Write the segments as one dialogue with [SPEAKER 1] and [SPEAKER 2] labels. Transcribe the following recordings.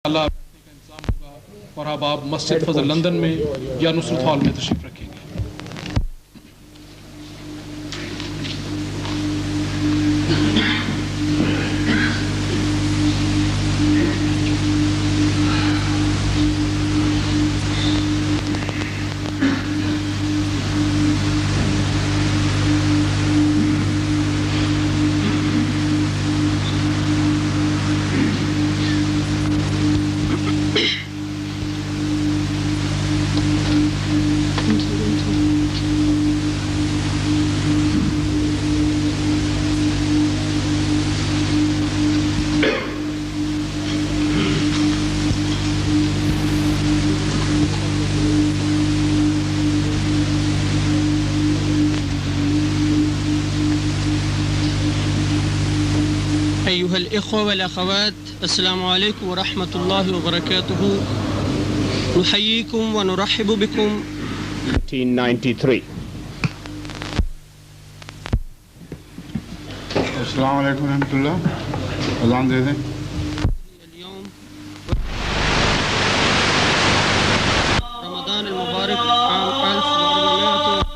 [SPEAKER 1] اللہ کا انتظام ہوگا اور اب آپ مسجد فضل لندن میں یا نصرت ہال میں تشریف رکھیں گے.
[SPEAKER 2] أيها الإخوة والأخوات، السلام عليكم ورحمة الله وبركاته. نحييكم ونرحب بكم.
[SPEAKER 3] 1993.
[SPEAKER 4] السلام علیکم ورحمۃ اللہ. اذان دے دیں.
[SPEAKER 2] اليوم رمضان المبارك عام 1400.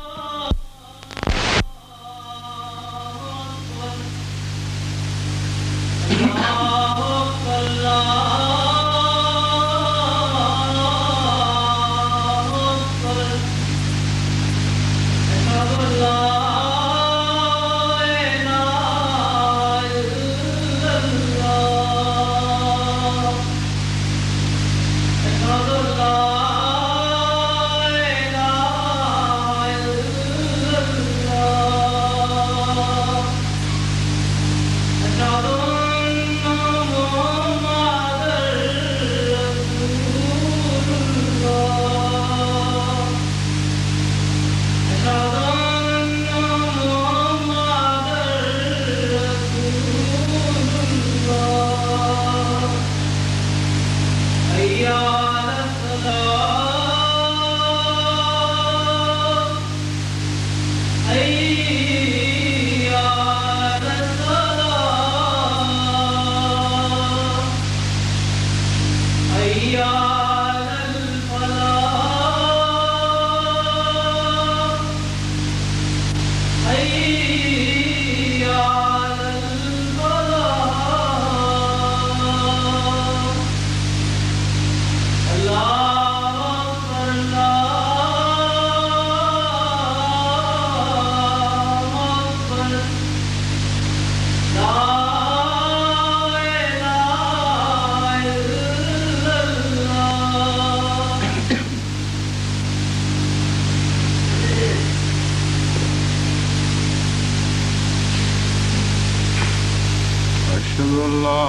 [SPEAKER 4] أشهد أن لا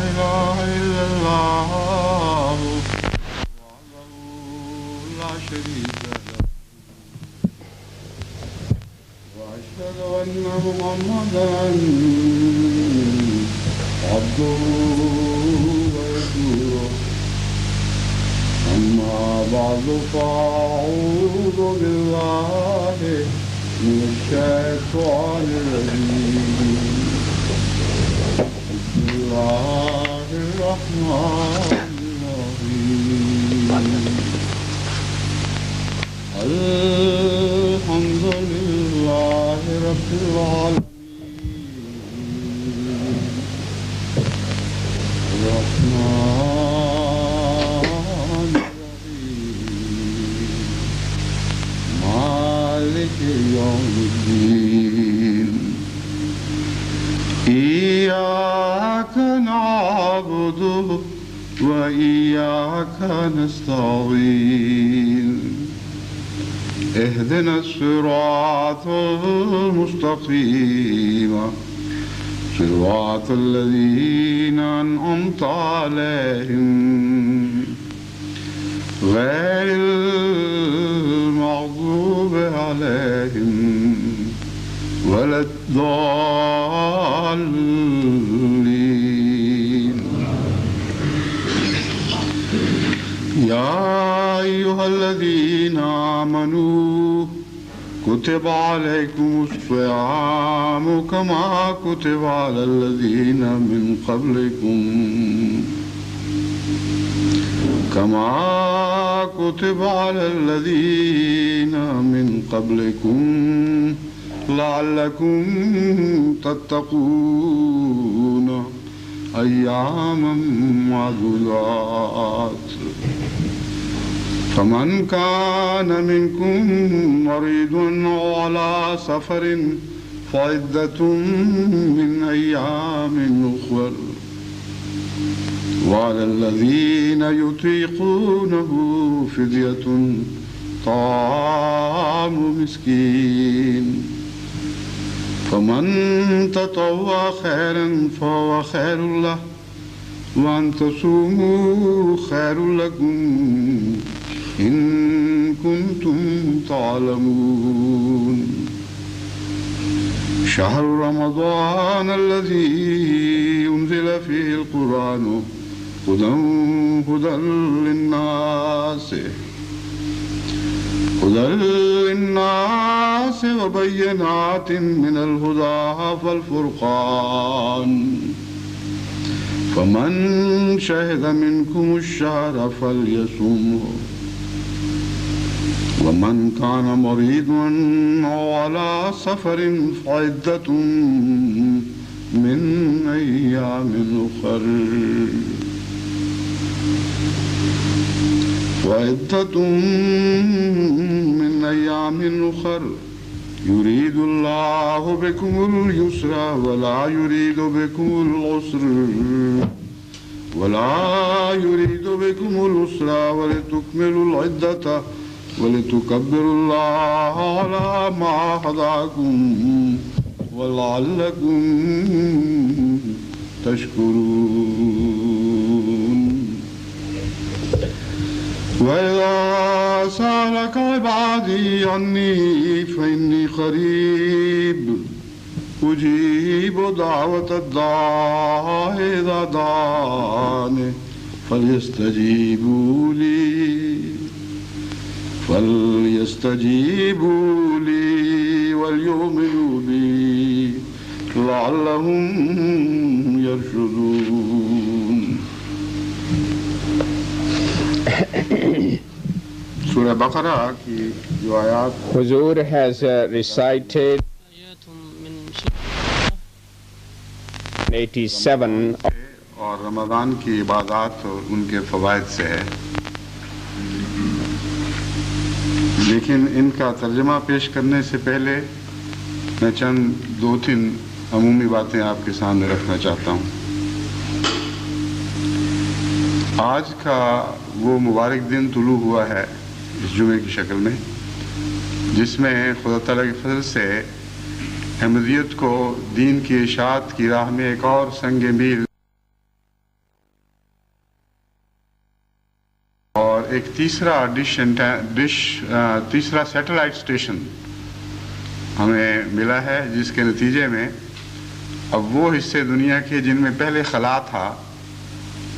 [SPEAKER 4] إله إلا الله وحده لا شريك له وأشهد أن محمدا عبده ورسوله. أما بعد فأعوذ بالله من الشيطان الرجيم. بسم الله الرحمن الرحيم. الحمد لله رب العالمين الرحمن الرحيم مالك يوم الدين. إياك نعبد وإياك نستعين. اهدنا الصراط المستقيم صراط الذين أنعمت عليهم غير المغضوب عليهم ولا الضالين. يا أيها الذين آمنوا كتب عليكم الصيام كما كتب على الذين من قبلكم كما كتب على الذين من قبلكم لعلكم تتقون أياما معدودات فمن كان منكم مريض أو على سفر فعدة من أيام أخر وعلى الذين يطيقونه فدية طعام مسكين فمن تطوع خيرا فهو خير له وأن تصوموا خير لكم إن كنتم تعلمون شهر رمضان الذي أنزل فيه القرآن هدى للناس وبينات من الهدى والفرقان فمن شهد منكم الشهر فليصمه ومن كان مريضا أو على سفر فعدة من أيام أخر يريد الله بكم اليسر ولا يريد بكم العسر ولتكملوا العدة ولتكبروا الله على ما هداكم ولعلكم تشكرون وإذا سألك عبادي عني فإني قريب أجيب دعوة الداع إذا دعاني فليستجيبوا لي وليؤمنوا بي لعلهم يرشدون. سورہ بقرہ کی جو آیات
[SPEAKER 3] Huzur has recited 87
[SPEAKER 4] اور رمضان کی عبادات اور ان کے فوائد سے ہے، لیکن ان کا ترجمہ پیش کرنے سے پہلے میں چند دو تین عمومی باتیں آپ کے سامنے رکھنا چاہتا ہوں۔ آج کا وہ مبارک دن طلوع ہوا ہے اس جمعے کی شکل میں، جس میں خدا تعالیٰ کے فضل سے احمدیت کو دین کی اشاعت کی راہ میں ایک اور سنگ میل اور ایک تیسرا سیٹلائٹ اسٹیشن ہمیں ملا ہے، جس کے نتیجے میں اب وہ حصے دنیا کے جن میں پہلے خلا تھا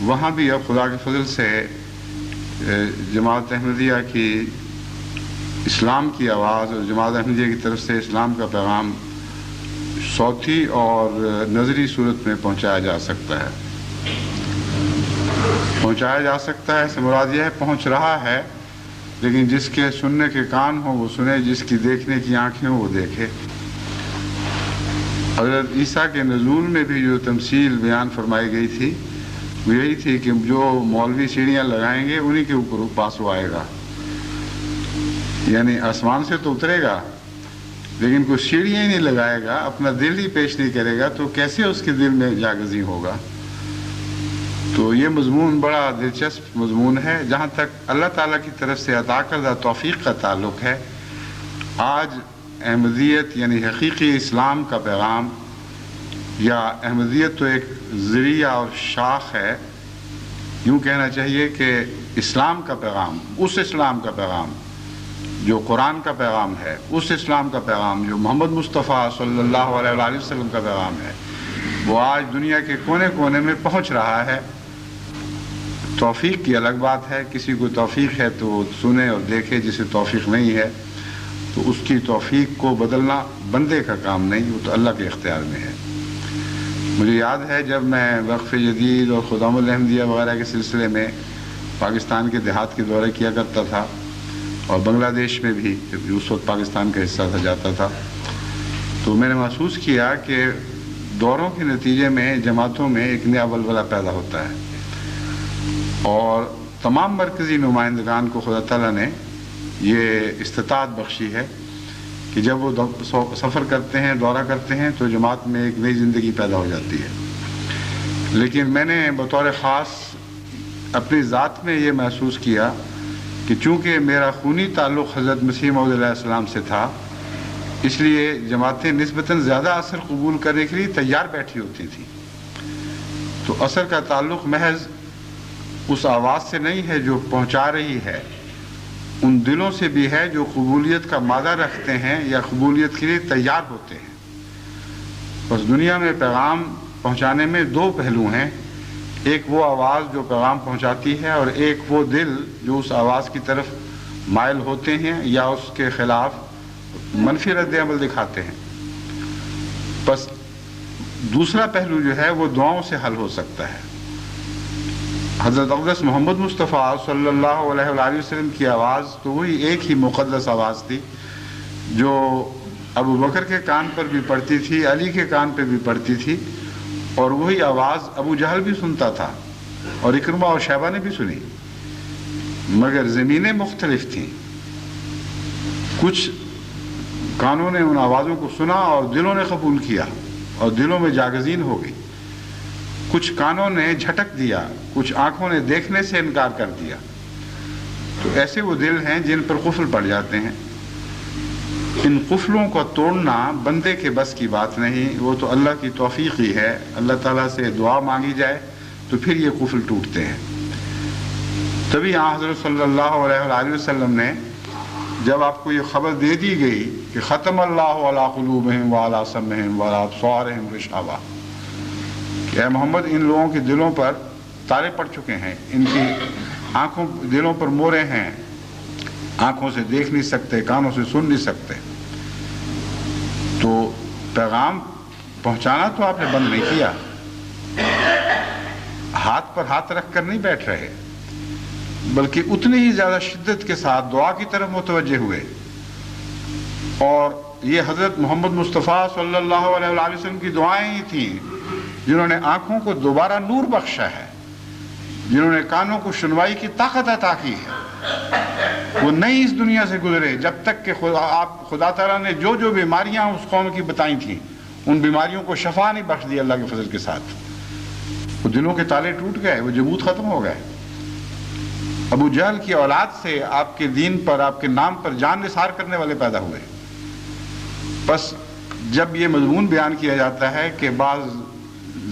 [SPEAKER 4] وہاں بھی اب خدا کے فضل سے جماعت احمدیہ کی اسلام کی آواز اور جماعت احمدیہ کی طرف سے اسلام کا پیغام صوتی اور نظری صورت میں پہنچایا جا سکتا ہے سے مراد یہ ہے پہنچ رہا ہے، لیکن جس کے سننے کے کان ہوں وہ سنے، جس کی دیکھنے کی آنکھیں ہوں وہ دیکھے۔ حضرت عیسیٰ کے نزول میں بھی جو تمثیل بیان فرمائی گئی تھی وہ یہی تھی کہ جو مولوی سیڑھیاں لگائیں گے انہی کے اوپر پاس وہ آئے گا، یعنی آسمان سے تو اترے گا لیکن کوئی سیڑھیاں ہی نہیں لگائے گا، اپنا دل ہی پیش نہیں کرے گا، تو کیسے اس کے دل میں جاگزی ہوگا؟ تو یہ مضمون بڑا دلچسپ مضمون ہے۔ جہاں تک اللہ تعالیٰ کی طرف سے عطا کردہ توفیق کا تعلق ہے، آج احمدیت یعنی حقیقی اسلام کا پیغام، یا احمدیت تو ایک ذریعہ اور شاخ ہے، یوں کہنا چاہیے کہ اسلام کا پیغام، اس اسلام کا پیغام جو قرآن کا پیغام ہے، اس اسلام کا پیغام جو محمد مصطفیٰ صلی اللہ علیہ وسلم کا پیغام ہے، وہ آج دنیا کے کونے کونے میں پہنچ رہا ہے۔ توفیق کی الگ بات ہے، کسی کو توفیق ہے تو سنے اور دیکھے، جسے توفیق نہیں ہے تو اس کی توفیق کو بدلنا بندے کا کام نہیں، وہ تو اللہ کے اختیار میں ہے۔ مجھے یاد ہے جب میں وقف جدید اور خدام الاحمدیہ وغیرہ کے سلسلے میں پاکستان کے دیہات کے دورے کیا کرتا تھا اور بنگلہ دیش میں بھی اس وقت پاکستان کا حصہ تھا جاتا تھا، تو میں نے محسوس کیا کہ دوروں کے نتیجے میں جماعتوں میں ایک نیا ولولہ پیدا ہوتا ہے، اور تمام مرکزی نمائندگان کو خدا تعالیٰ نے یہ استطاعت بخشی ہے کہ جب وہ سفر کرتے ہیں، دورہ کرتے ہیں، تو جماعت میں ایک نئی زندگی پیدا ہو جاتی ہے۔ لیکن میں نے بطور خاص اپنی ذات میں یہ محسوس کیا کہ چونکہ میرا خونی تعلق حضرت مسیح موعود علیہ السلام سے تھا، اس لیے جماعتیں نسبتاً زیادہ اثر قبول کرنے کے لیے تیار بیٹھی ہوتی تھیں۔ تو اثر کا تعلق محض اس آواز سے نہیں ہے جو پہنچا رہی ہے، ان دلوں سے بھی ہے جو قبولیت کا مادہ رکھتے ہیں یا قبولیت کے لیے تیار ہوتے ہیں۔ بس دنیا میں پیغام پہنچانے میں دو پہلو ہیں، ایک وہ آواز جو پیغام پہنچاتی ہے، اور ایک وہ دل جو اس آواز کی طرف مائل ہوتے ہیں یا اس کے خلاف منفی رد عمل دکھاتے ہیں۔ بس دوسرا پہلو جو ہے وہ دعاؤں سے حل ہو سکتا ہے۔ حضرت اقدس محمد مصطفیٰ صلی اللہ علیہ وآلہ وسلم کی آواز تو وہی ایک ہی مقدس آواز تھی جو ابو بکر کے کان پر بھی پڑتی تھی، علی کے کان پہ بھی پڑتی تھی، اور وہی آواز ابو جہل بھی سنتا تھا اور اکرمہ اور شیبہ نے بھی سنی، مگر زمینیں مختلف تھیں۔ کچھ کانوں نے ان آوازوں کو سنا اور دلوں نے قبول کیا اور دلوں میں جاگزین ہو گئی، کچھ کانوں نے جھٹک دیا، کچھ آنکھوں نے دیکھنے سے انکار کر دیا۔ تو ایسے وہ دل ہیں جن پر قفل پڑ جاتے ہیں۔ ان قفلوں کو توڑنا بندے کے بس کی بات نہیں، وہ تو اللہ کی توفیق ہی ہے۔ اللہ تعالیٰ سے دعا مانگی جائے تو پھر یہ قفل ٹوٹتے ہیں۔ تبھی حضرت صلی اللہ علیہ وآلہ وسلم نے جب آپ کو یہ خبر دے دی گئی کہ ختم اللہ علی قلوبہم وعلی سمعہم وعلی ابصارہم غشاوہ، کہ اے محمد ان لوگوں کے دلوں پر تارے پڑ چکے ہیں، ان کی آنکھوں دلوں پر مورے ہیں، آنکھوں سے دیکھ نہیں سکتے، کانوں سے سن نہیں سکتے۔ تو پیغام پہنچانا تو آپ نے بند نہیں کیا، ہاتھ پر ہاتھ رکھ کر نہیں بیٹھ رہے، بلکہ اتنی ہی زیادہ شدت کے ساتھ دعا کی طرف متوجہ ہوئے۔ اور یہ حضرت محمد مصطفیٰ صلی اللہ علیہ وآلہ وسلم کی دعائیں ہی تھیں جنہوں نے آنکھوں کو دوبارہ نور بخشا ہے، جنہوں نے کانوں کو سنوائی کی طاقت عطا کی ہے۔ وہ نہیں اس دنیا سے گزرے جب تک کہ خدا تعالیٰ نے جو جو بیماریاں اس قوم کی بتائی تھیں ان بیماریوں کو شفا نہیں بخش دی اللہ کے فضل کے ساتھ۔ وہ دلوں کے تالے ٹوٹ گئے، وہ جمود ختم ہو گئے۔ ابو جہل کی اولاد سے آپ کے دین پر، آپ کے نام پر جان نثار کرنے والے پیدا ہوئے۔ بس جب یہ مضمون بیان کیا جاتا ہے کہ بعض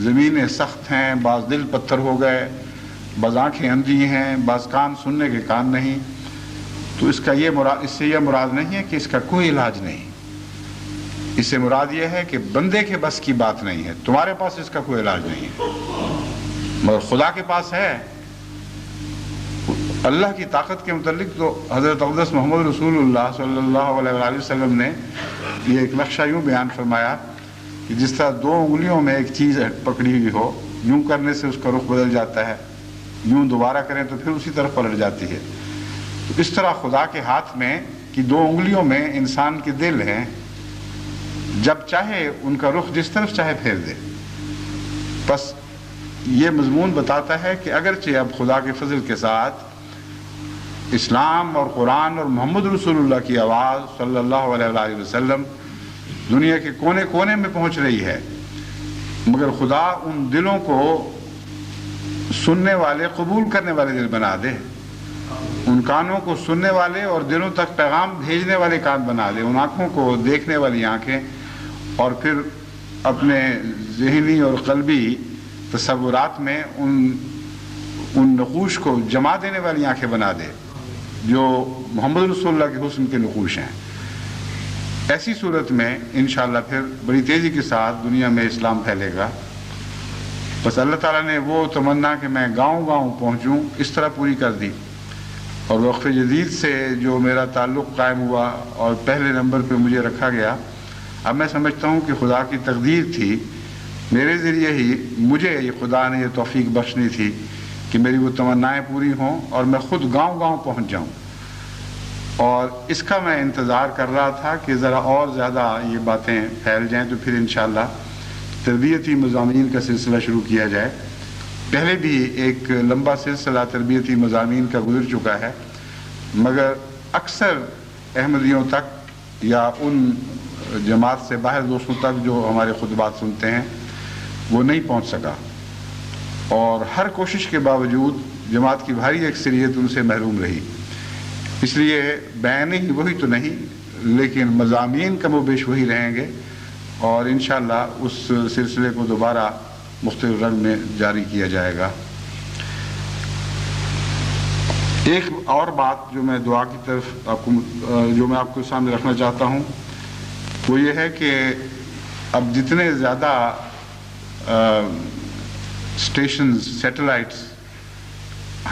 [SPEAKER 4] زمینیں سخت ہیں، بعض دل پتھر ہو گئے، بعض آنکھیں اندھی ہیں، بعض کان سننے کے کان نہیں، تو اس سے یہ مراد نہیں ہے کہ اس کا کوئی علاج نہیں۔ اس سے مراد یہ ہے کہ بندے کے بس کی بات نہیں ہے، تمہارے پاس اس کا کوئی علاج نہیں ہے، مگر خدا کے پاس ہے۔ اللہ کی طاقت کے متعلق تو حضرت اقدس محمد رسول اللہ صلی اللہ علیہ وآلہ وسلم نے یہ ایک نقشہ یوں بیان فرمایا کہ جس طرح دو انگلیوں میں ایک چیز پکڑی ہوئی ہو، یوں کرنے سے اس کا رخ بدل جاتا ہے، یوں دوبارہ کریں تو پھر اسی طرف پلٹ جاتی ہے۔ تو اس طرح خدا کے ہاتھ میں کہ دو انگلیوں میں انسان کے دل ہیں، جب چاہے ان کا رخ جس طرف چاہے پھیر دے۔ بس یہ مضمون بتاتا ہے کہ اگرچہ اب خدا کے فضل کے ساتھ اسلام اور قرآن اور محمد رسول اللہ کی آواز صلی اللہ علیہ وآلہ وسلم دنیا کے کونے کونے میں پہنچ رہی ہے، مگر خدا ان دلوں کو سننے والے، قبول کرنے والے دل بنا دے، ان کانوں کو سننے والے اور دلوں تک پیغام بھیجنے والے کان بنا دے، ان آنکھوں کو دیکھنے والی آنکھیں، اور پھر اپنے ذہنی اور قلبی تصورات میں ان نقوش کو جما دینے والی آنکھیں بنا دے جو محمد رسول اللہ کے حسن کے نقوش ہیں۔ ایسی صورت میں انشاءاللہ پھر بڑی تیزی کے ساتھ دنیا میں اسلام پھیلے گا۔ بس اللہ تعالیٰ نے وہ تمنا کہ میں گاؤں گاؤں پہنچوں اس طرح پوری کر دی، اور وقف جدید سے جو میرا تعلق قائم ہوا اور پہلے نمبر پہ مجھے رکھا گیا، اب میں سمجھتا ہوں کہ خدا کی تقدیر تھی، میرے ذریعے ہی مجھے خدا نے یہ توفیق بخشنی تھی کہ میری وہ تمنائیں پوری ہوں اور میں خود گاؤں گاؤں پہنچ جاؤں، اور اس کا میں انتظار کر رہا تھا کہ ذرا اور زیادہ یہ باتیں پھیل جائیں تو پھر انشاءاللہ تربیتی مضامین کا سلسلہ شروع کیا جائے۔ پہلے بھی ایک لمبا سلسلہ تربیتی مضامین کا گزر چکا ہے، مگر اکثر احمدیوں تک یا ان جماعت سے باہر دوستوں تک جو ہمارے خطبات سنتے ہیں وہ نہیں پہنچ سکا، اور ہر کوشش کے باوجود جماعت کی بھاری اکثریت ان سے محروم رہی۔ اس لیے بیان ہی وہی تو نہیں، لیکن مضامین کم و بیش وہی رہیں گے، اور انشاءاللہ اس سلسلے کو دوبارہ مختلف رنگ میں جاری کیا جائے گا۔ ایک اور بات جو میں دعا کی طرف جو میں آپ کو سامنے رکھنا چاہتا ہوں وہ یہ ہے کہ اب جتنے زیادہ اسٹیشنز سیٹلائٹس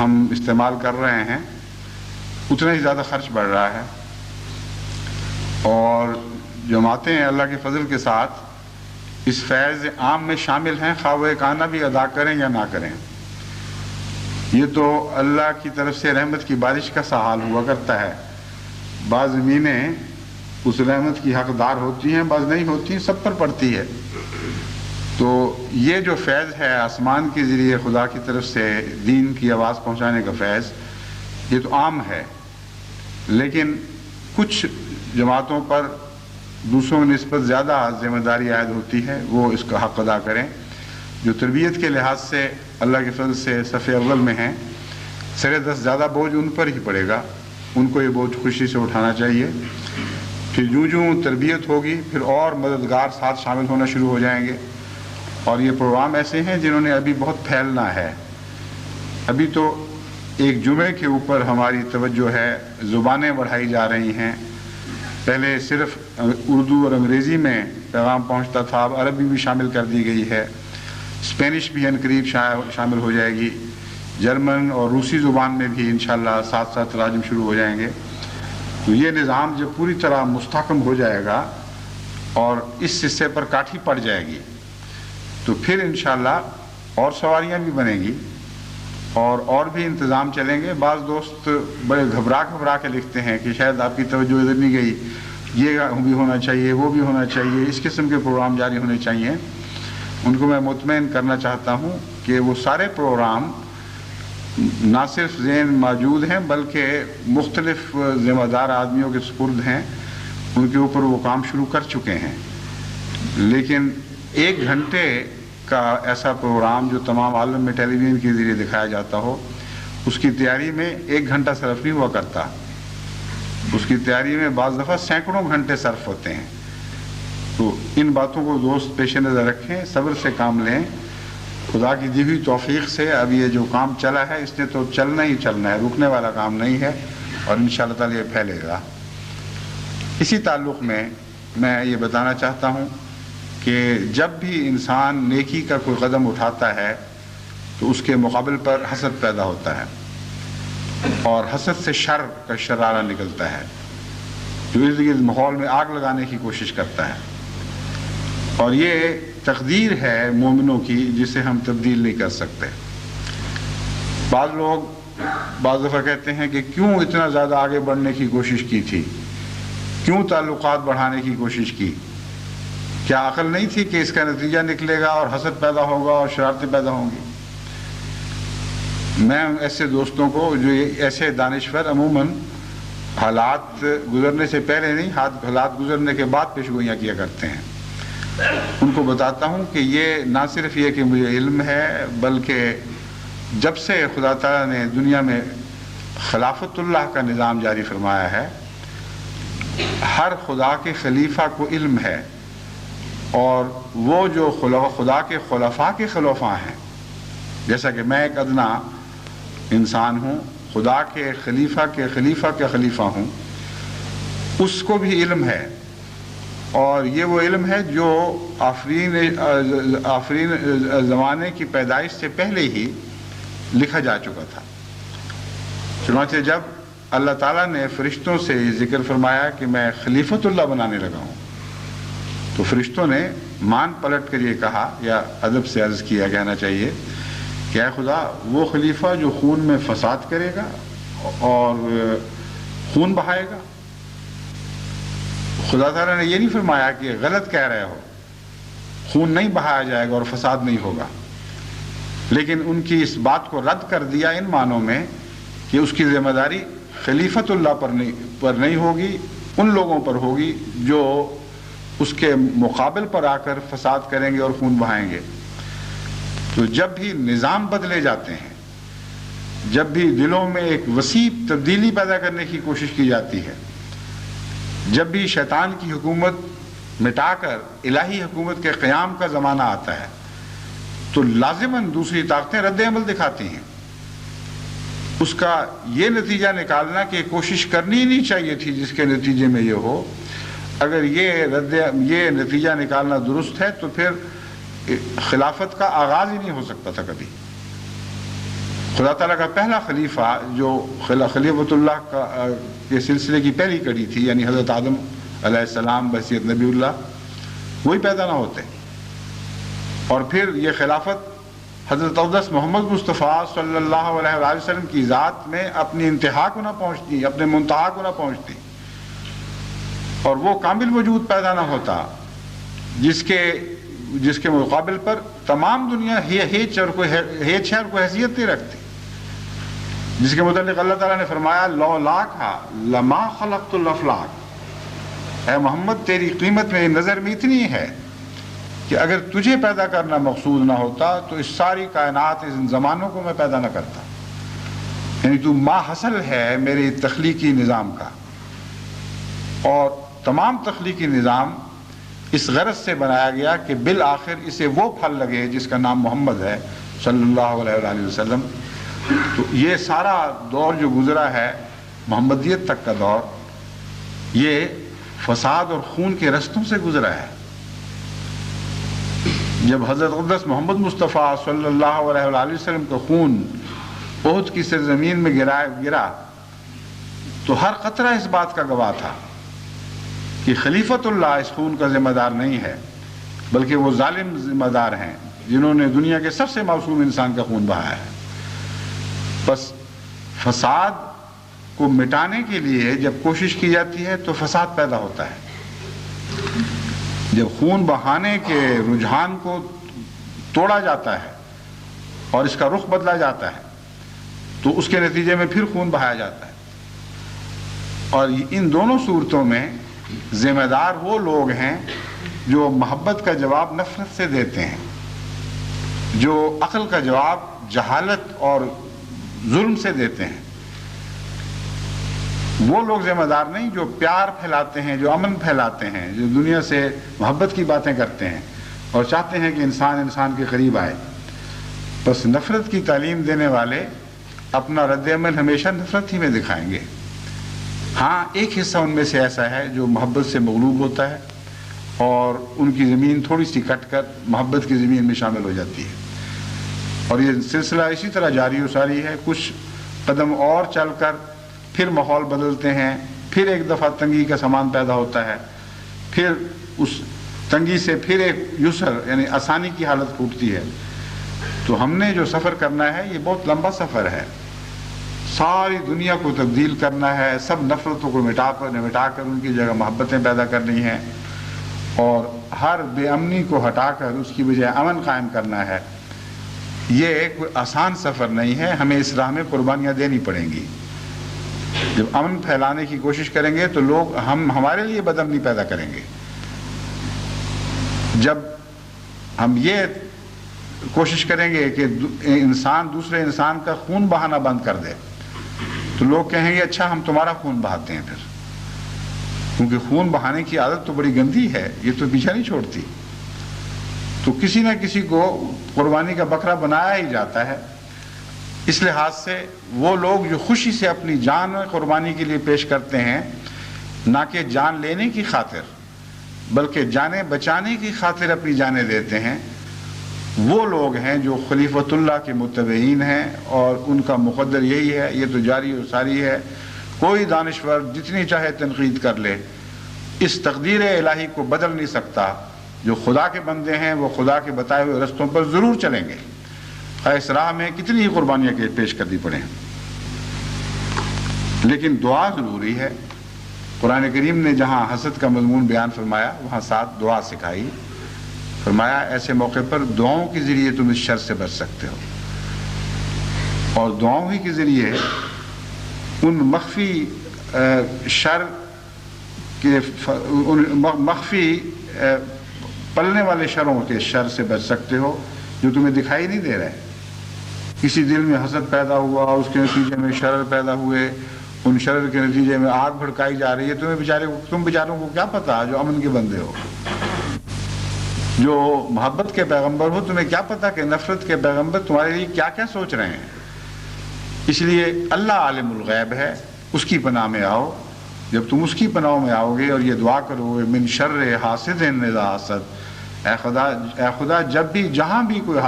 [SPEAKER 4] ہم استعمال کر رہے ہیں اتنا ہی زیادہ خرچ بڑھ رہا ہے، اور جماعتیں اللہ کے فضل کے ساتھ اس فیض عام میں شامل ہیں، خواہ وہ ایک آنا بھی ادا کریں یا نہ کریں۔ یہ تو اللہ کی طرف سے رحمت کی بارش کا سا حال ہوا کرتا ہے، بعض زمینیں اس رحمت کی حقدار ہوتی ہیں، بعض نہیں ہوتی ہیں، سب پر پڑتی ہے۔ تو یہ جو فیض ہے آسمان کے ذریعے خدا کی طرف سے دین کی آواز پہنچانے کا فیض، یہ تو عام ہے، لیکن کچھ جماعتوں پر دوسروں کی نسبت زیادہ ذمہ داری عائد ہوتی ہے، وہ اس کا حق ادا کریں۔ جو تربیت کے لحاظ سے اللہ کے فضل سے صف اول میں ہیں، سر دست زیادہ بوجھ ان پر ہی پڑے گا، ان کو یہ بوجھ خوشی سے اٹھانا چاہیے۔ پھر جوں تربیت ہوگی پھر اور مددگار ساتھ شامل ہونا شروع ہو جائیں گے، اور یہ پروگرام ایسے ہیں جنہوں نے ابھی بہت پھیلنا ہے۔ ابھی تو ایک جمعے کے اوپر ہماری توجہ ہے، زبانیں بڑھائی جا رہی ہیں۔ پہلے صرف اردو اور انگریزی میں پیغام پہنچتا تھا، اب عربی بھی شامل کر دی گئی ہے، اسپینش بھی عنقریب شامل ہو جائے گی، جرمن اور روسی زبان میں بھی انشاءاللہ ساتھ ساتھ تراجم شروع ہو جائیں گے۔ تو یہ نظام جب پوری طرح مستحکم ہو جائے گا اور اس حصے پر کاٹھی پڑ جائے گی تو پھر انشاءاللہ اور سواریاں بھی بنیں گی اور بھی انتظام چلیں گے۔ بعض دوست بڑے گھبرا کے لکھتے ہیں کہ شاید آپ کی توجہ ادھر نہیں گئی، یہ بھی ہونا چاہیے، وہ بھی ہونا چاہیے، اس قسم کے پروگرام جاری ہونے چاہیے۔ ان کو میں مطمئن کرنا چاہتا ہوں کہ وہ سارے پروگرام نہ صرف ذہن موجود ہیں بلکہ مختلف ذمہ دار آدمیوں کے سپرد ہیں، ان کے اوپر وہ کام شروع کر چکے ہیں۔ لیکن 1 گھنٹے کا ایسا پروگرام جو تمام عالم میں ٹیلی ویژن کے ذریعے دکھایا جاتا ہو، اس کی تیاری میں 1 گھنٹہ صرف نہیں ہوا کرتا، اس کی تیاری میں بعض دفعہ سینکڑوں گھنٹے صرف ہوتے ہیں۔ تو ان باتوں کو دوست پیش نظر رکھیں، صبر سے کام لیں۔ خدا کی دی ہوئی توفیق سے اب یہ جو کام چلا ہے اس نے تو چلنا ہی چلنا ہے، رکنے والا کام نہیں ہے، اور انشاءاللہ تعالی یہ پھیلے گا۔ اسی تعلق میں یہ بتانا چاہتا ہوں کہ جب بھی انسان نیکی کا کوئی قدم اٹھاتا ہے تو اس کے مقابل پر حسد پیدا ہوتا ہے، اور حسد سے شر کا شرارہ نکلتا ہے جو ارد گرد ماحول میں آگ لگانے کی کوشش کرتا ہے، اور یہ تقدیر ہے مومنوں کی جسے ہم تبدیل نہیں کر سکتے۔ بعض لوگ بعض دفعہ کہتے ہیں کہ کیوں اتنا زیادہ آگے بڑھنے کی کوشش کی تھی، کیوں تعلقات بڑھانے کی کوشش کی، کیا عقل نہیں تھی کہ اس کا نتیجہ نکلے گا اور حسد پیدا ہوگا اور شرارتیں پیدا ہوں گی؟ میں ایسے دوستوں کو جو ایسے دانشور عموماً حالات گزرنے سے پہلے نہیں، حالات گزرنے کے بعد پیشگوئیاں کیا کرتے ہیں، ان کو بتاتا ہوں کہ یہ نہ صرف یہ کہ مجھے علم ہے، بلکہ جب سے خدا تعالیٰ نے دنیا میں خلافت اللہ کا نظام جاری فرمایا ہے، ہر خدا کے خلیفہ کو علم ہے، اور وہ جو خدا کے خلفاء کے خلفاء ہیں، جیسا کہ میں ایک ادنا انسان ہوں، خدا کے خلیفہ کا خلیفہ ہوں، اس کو بھی علم ہے، اور یہ وہ علم ہے جو آفرین زمانے کی پیدائش سے پہلے ہی لکھا جا چکا تھا۔ چنانچہ جب اللہ تعالیٰ نے فرشتوں سے یہ ذکر فرمایا کہ میں خلیفۃ اللہ بنانے لگا ہوں، تو فرشتوں نے مان پلٹ کر یہ کہا، یا ادب سے عرض کیا کہنا چاہیے، کہ اے خدا وہ خلیفہ جو خون میں فساد کرے گا اور خون بہائے گا. خدا تعالیٰ نے یہ نہیں فرمایا کہ غلط کہہ رہے ہو، خون نہیں بہایا جائے گا اور فساد نہیں ہوگا، لیکن ان کی اس بات کو رد کر دیا ان معنوں میں کہ اس کی ذمہ داری خلیفۃ اللہ پر نہیں ہوگی، ان لوگوں پر ہوگی جو اس کے مقابل پر آ کر فساد کریں گے اور خون بہائیں گے. تو جب بھی نظام بدلے جاتے ہیں، جب بھی دلوں میں ایک وسیع تبدیلی پیدا کرنے کی کوشش کی جاتی ہے، جب بھی شیطان کی حکومت مٹا کر الہی حکومت کے قیام کا زمانہ آتا ہے، تو لازماً دوسری طاقتیں رد عمل دکھاتی ہیں. اس کا یہ نتیجہ نکالنا کہ کوشش کرنی ہی نہیں چاہیے تھی جس کے نتیجے میں یہ ہو، اگر یہ نتیجہ نکالنا درست ہے تو پھر خلافت کا آغاز ہی نہیں ہو سکتا تھا کبھی. خدا تعالیٰ کا پہلا خلیفہ جو خلیفۃ اللہ کے سلسلے کی پہلی کڑی تھی، یعنی حضرت آدم علیہ السلام بحیثیت نبی اللہ، وہی پیدا نہ ہوتے. اور پھر یہ خلافت حضرت اقدس محمد مصطفیٰ صلی اللہ علیہ وآلہ وسلم کی ذات میں اپنی انتہا کو نہ پہنچتی، اپنے منتہا کو نہ پہنچتی، اور وہ کامل وجود پیدا نہ ہوتا جس کے مقابل پر تمام دنیا ہیچ اور کوئی حیثیت نہیں رکھتی، جس کے متعلق اللہ تعالیٰ نے فرمایا لولاکھا لما خلقت الافلاک. اے محمد تیری قیمت میری نظر میں اتنی ہے کہ اگر تجھے پیدا کرنا مقصود نہ ہوتا تو اس ساری کائنات، اس زمانوں کو میں پیدا نہ کرتا. یعنی تو ما حصل ہے میرے تخلیقی نظام کا، اور تمام تخلیقی نظام اس غرض سے بنایا گیا کہ بالآخر اسے وہ پھل لگے جس کا نام محمد ہے صلی اللہ علیہ وآلہ وسلم. تو یہ سارا دور جو گزرا ہے محمدیت تک کا دور، یہ فساد اور خون کے رستوں سے گزرا ہے. جب حضرت اقدس محمد مصطفیٰ صلی اللہ علیہ وآلہ وسلم کا خون احد کی سرزمین میں گرا تو ہر قطرہ اس بات کا گواہ تھا کہ خلیفۃ اللہ اس خون کا ذمہ دار نہیں ہے، بلکہ وہ ظالم ذمہ دار ہیں جنہوں نے دنیا کے سب سے معصوم انسان کا خون بہایا ہے. بس فساد کو مٹانے کے لیے جب کوشش کی جاتی ہے تو فساد پیدا ہوتا ہے. جب خون بہانے کے رجحان کو توڑا جاتا ہے اور اس کا رخ بدلا جاتا ہے تو اس کے نتیجے میں پھر خون بہایا جاتا ہے. اور ان دونوں صورتوں میں ذمہ دار وہ لوگ ہیں جو محبت کا جواب نفرت سے دیتے ہیں، جو عقل کا جواب جہالت اور ظلم سے دیتے ہیں. وہ لوگ ذمہ دار نہیں جو پیار پھیلاتے ہیں، جو امن پھیلاتے ہیں، جو دنیا سے محبت کی باتیں کرتے ہیں اور چاہتے ہیں کہ انسان کے قریب آئے. بس نفرت کی تعلیم دینے والے اپنا رد عمل ہمیشہ نفرت ہی میں دکھائیں گے. ہاں ایک حصہ ان میں سے ایسا ہے جو محبت سے مغلوب ہوتا ہے اور ان کی زمین تھوڑی سی کٹ کر محبت کی زمین میں شامل ہو جاتی ہے، اور یہ سلسلہ اسی طرح جاری و ساری ہے. کچھ قدم اور چل کر پھر ماحول بدلتے ہیں، پھر ایک دفعہ تنگی کا سامان پیدا ہوتا ہے، پھر اس تنگی سے پھر ایک یسر یعنی آسانی کی حالت پھوٹتی ہے. تو ہم نے جو سفر کرنا ہے یہ بہت لمبا سفر ہے. ساری دنیا کو تبدیل کرنا ہے، سب نفرتوں کو مٹا کر ان کی جگہ محبتیں پیدا کرنی ہیں، اور ہر بے امنی کو ہٹا کر اس کی بجائے امن قائم کرنا ہے. یہ کوئی آسان سفر نہیں ہے، ہمیں اس راہ میں قربانیاں دینی پڑیں گی. جب امن پھیلانے کی کوشش کریں گے تو لوگ ہمارے لیے بدامنی پیدا کریں گے. جب ہم یہ کوشش کریں گے کہ انسان دوسرے انسان کا خون بہانا بند کر دے تو لوگ کہیں گے اچھا ہم تمہارا خون بہاتے ہیں پھر، کیونکہ خون بہانے کی عادت تو بڑی گندی ہے، یہ تو پیچھا نہیں چھوڑتی. تو کسی نہ کسی کو قربانی کا بکرا بنایا ہی جاتا ہے. اس لحاظ سے وہ لوگ جو خوشی سے اپنی جان قربانی کے لیے پیش کرتے ہیں، نہ کہ جان لینے کی خاطر بلکہ جانیں بچانے کی خاطر اپنی جانیں دیتے ہیں، وہ لوگ ہیں جو خلیفۃ اللہ کے متبعین ہیں، اور ان کا مقدر یہی ہے. یہ تو جاری و ساری ہے. کوئی دانشور جتنی چاہے تنقید کر لے، اس تقدیر الہی کو بدل نہیں سکتا. جو خدا کے بندے ہیں وہ خدا کے بتائے ہوئے رستوں پر ضرور چلیں گے، اس راہ میں کتنی ہی قربانیاں پیش کرنی پڑیں، لیکن دعا ضروری ہے۔ قرآن کریم نے جہاں حسد کا مضمون بیان فرمایا وہاں ساتھ دعا سکھائی، فرمایا ایسے موقع پر دعاؤں کے ذریعے تم اس شر سے بچ سکتے ہو، اور دعاؤں ہی کے ذریعے ان مخفی شر کے مخفی پلنے والے شروں کے شر سے بچ سکتے ہو جو تمہیں دکھائی نہیں دے رہے۔ کسی دل میں حسد پیدا ہوا، اس کے نتیجے میں شرر پیدا ہوئے، ان شرر کے نتیجے میں آگ بھڑکائی جا رہی ہے، تم بیچاروں کو کیا پتا جو امن کے بندے ہو، جو محبت کے پیغمبر ہو، تمہیں کیا پتا کہ نفرت کے پیغمبر تمہارے لیے کیا کیا سوچ رہے ہیں۔ اس لیے اللہ عالم الغیب ہے، اس کی پناہ میں آؤ۔ جب تم اس کی پناہ میں آؤ گے اور یہ دعا کرو گے من شر حاسد اذا حسد، اے خدا جب بھی جہاں بھی کوئی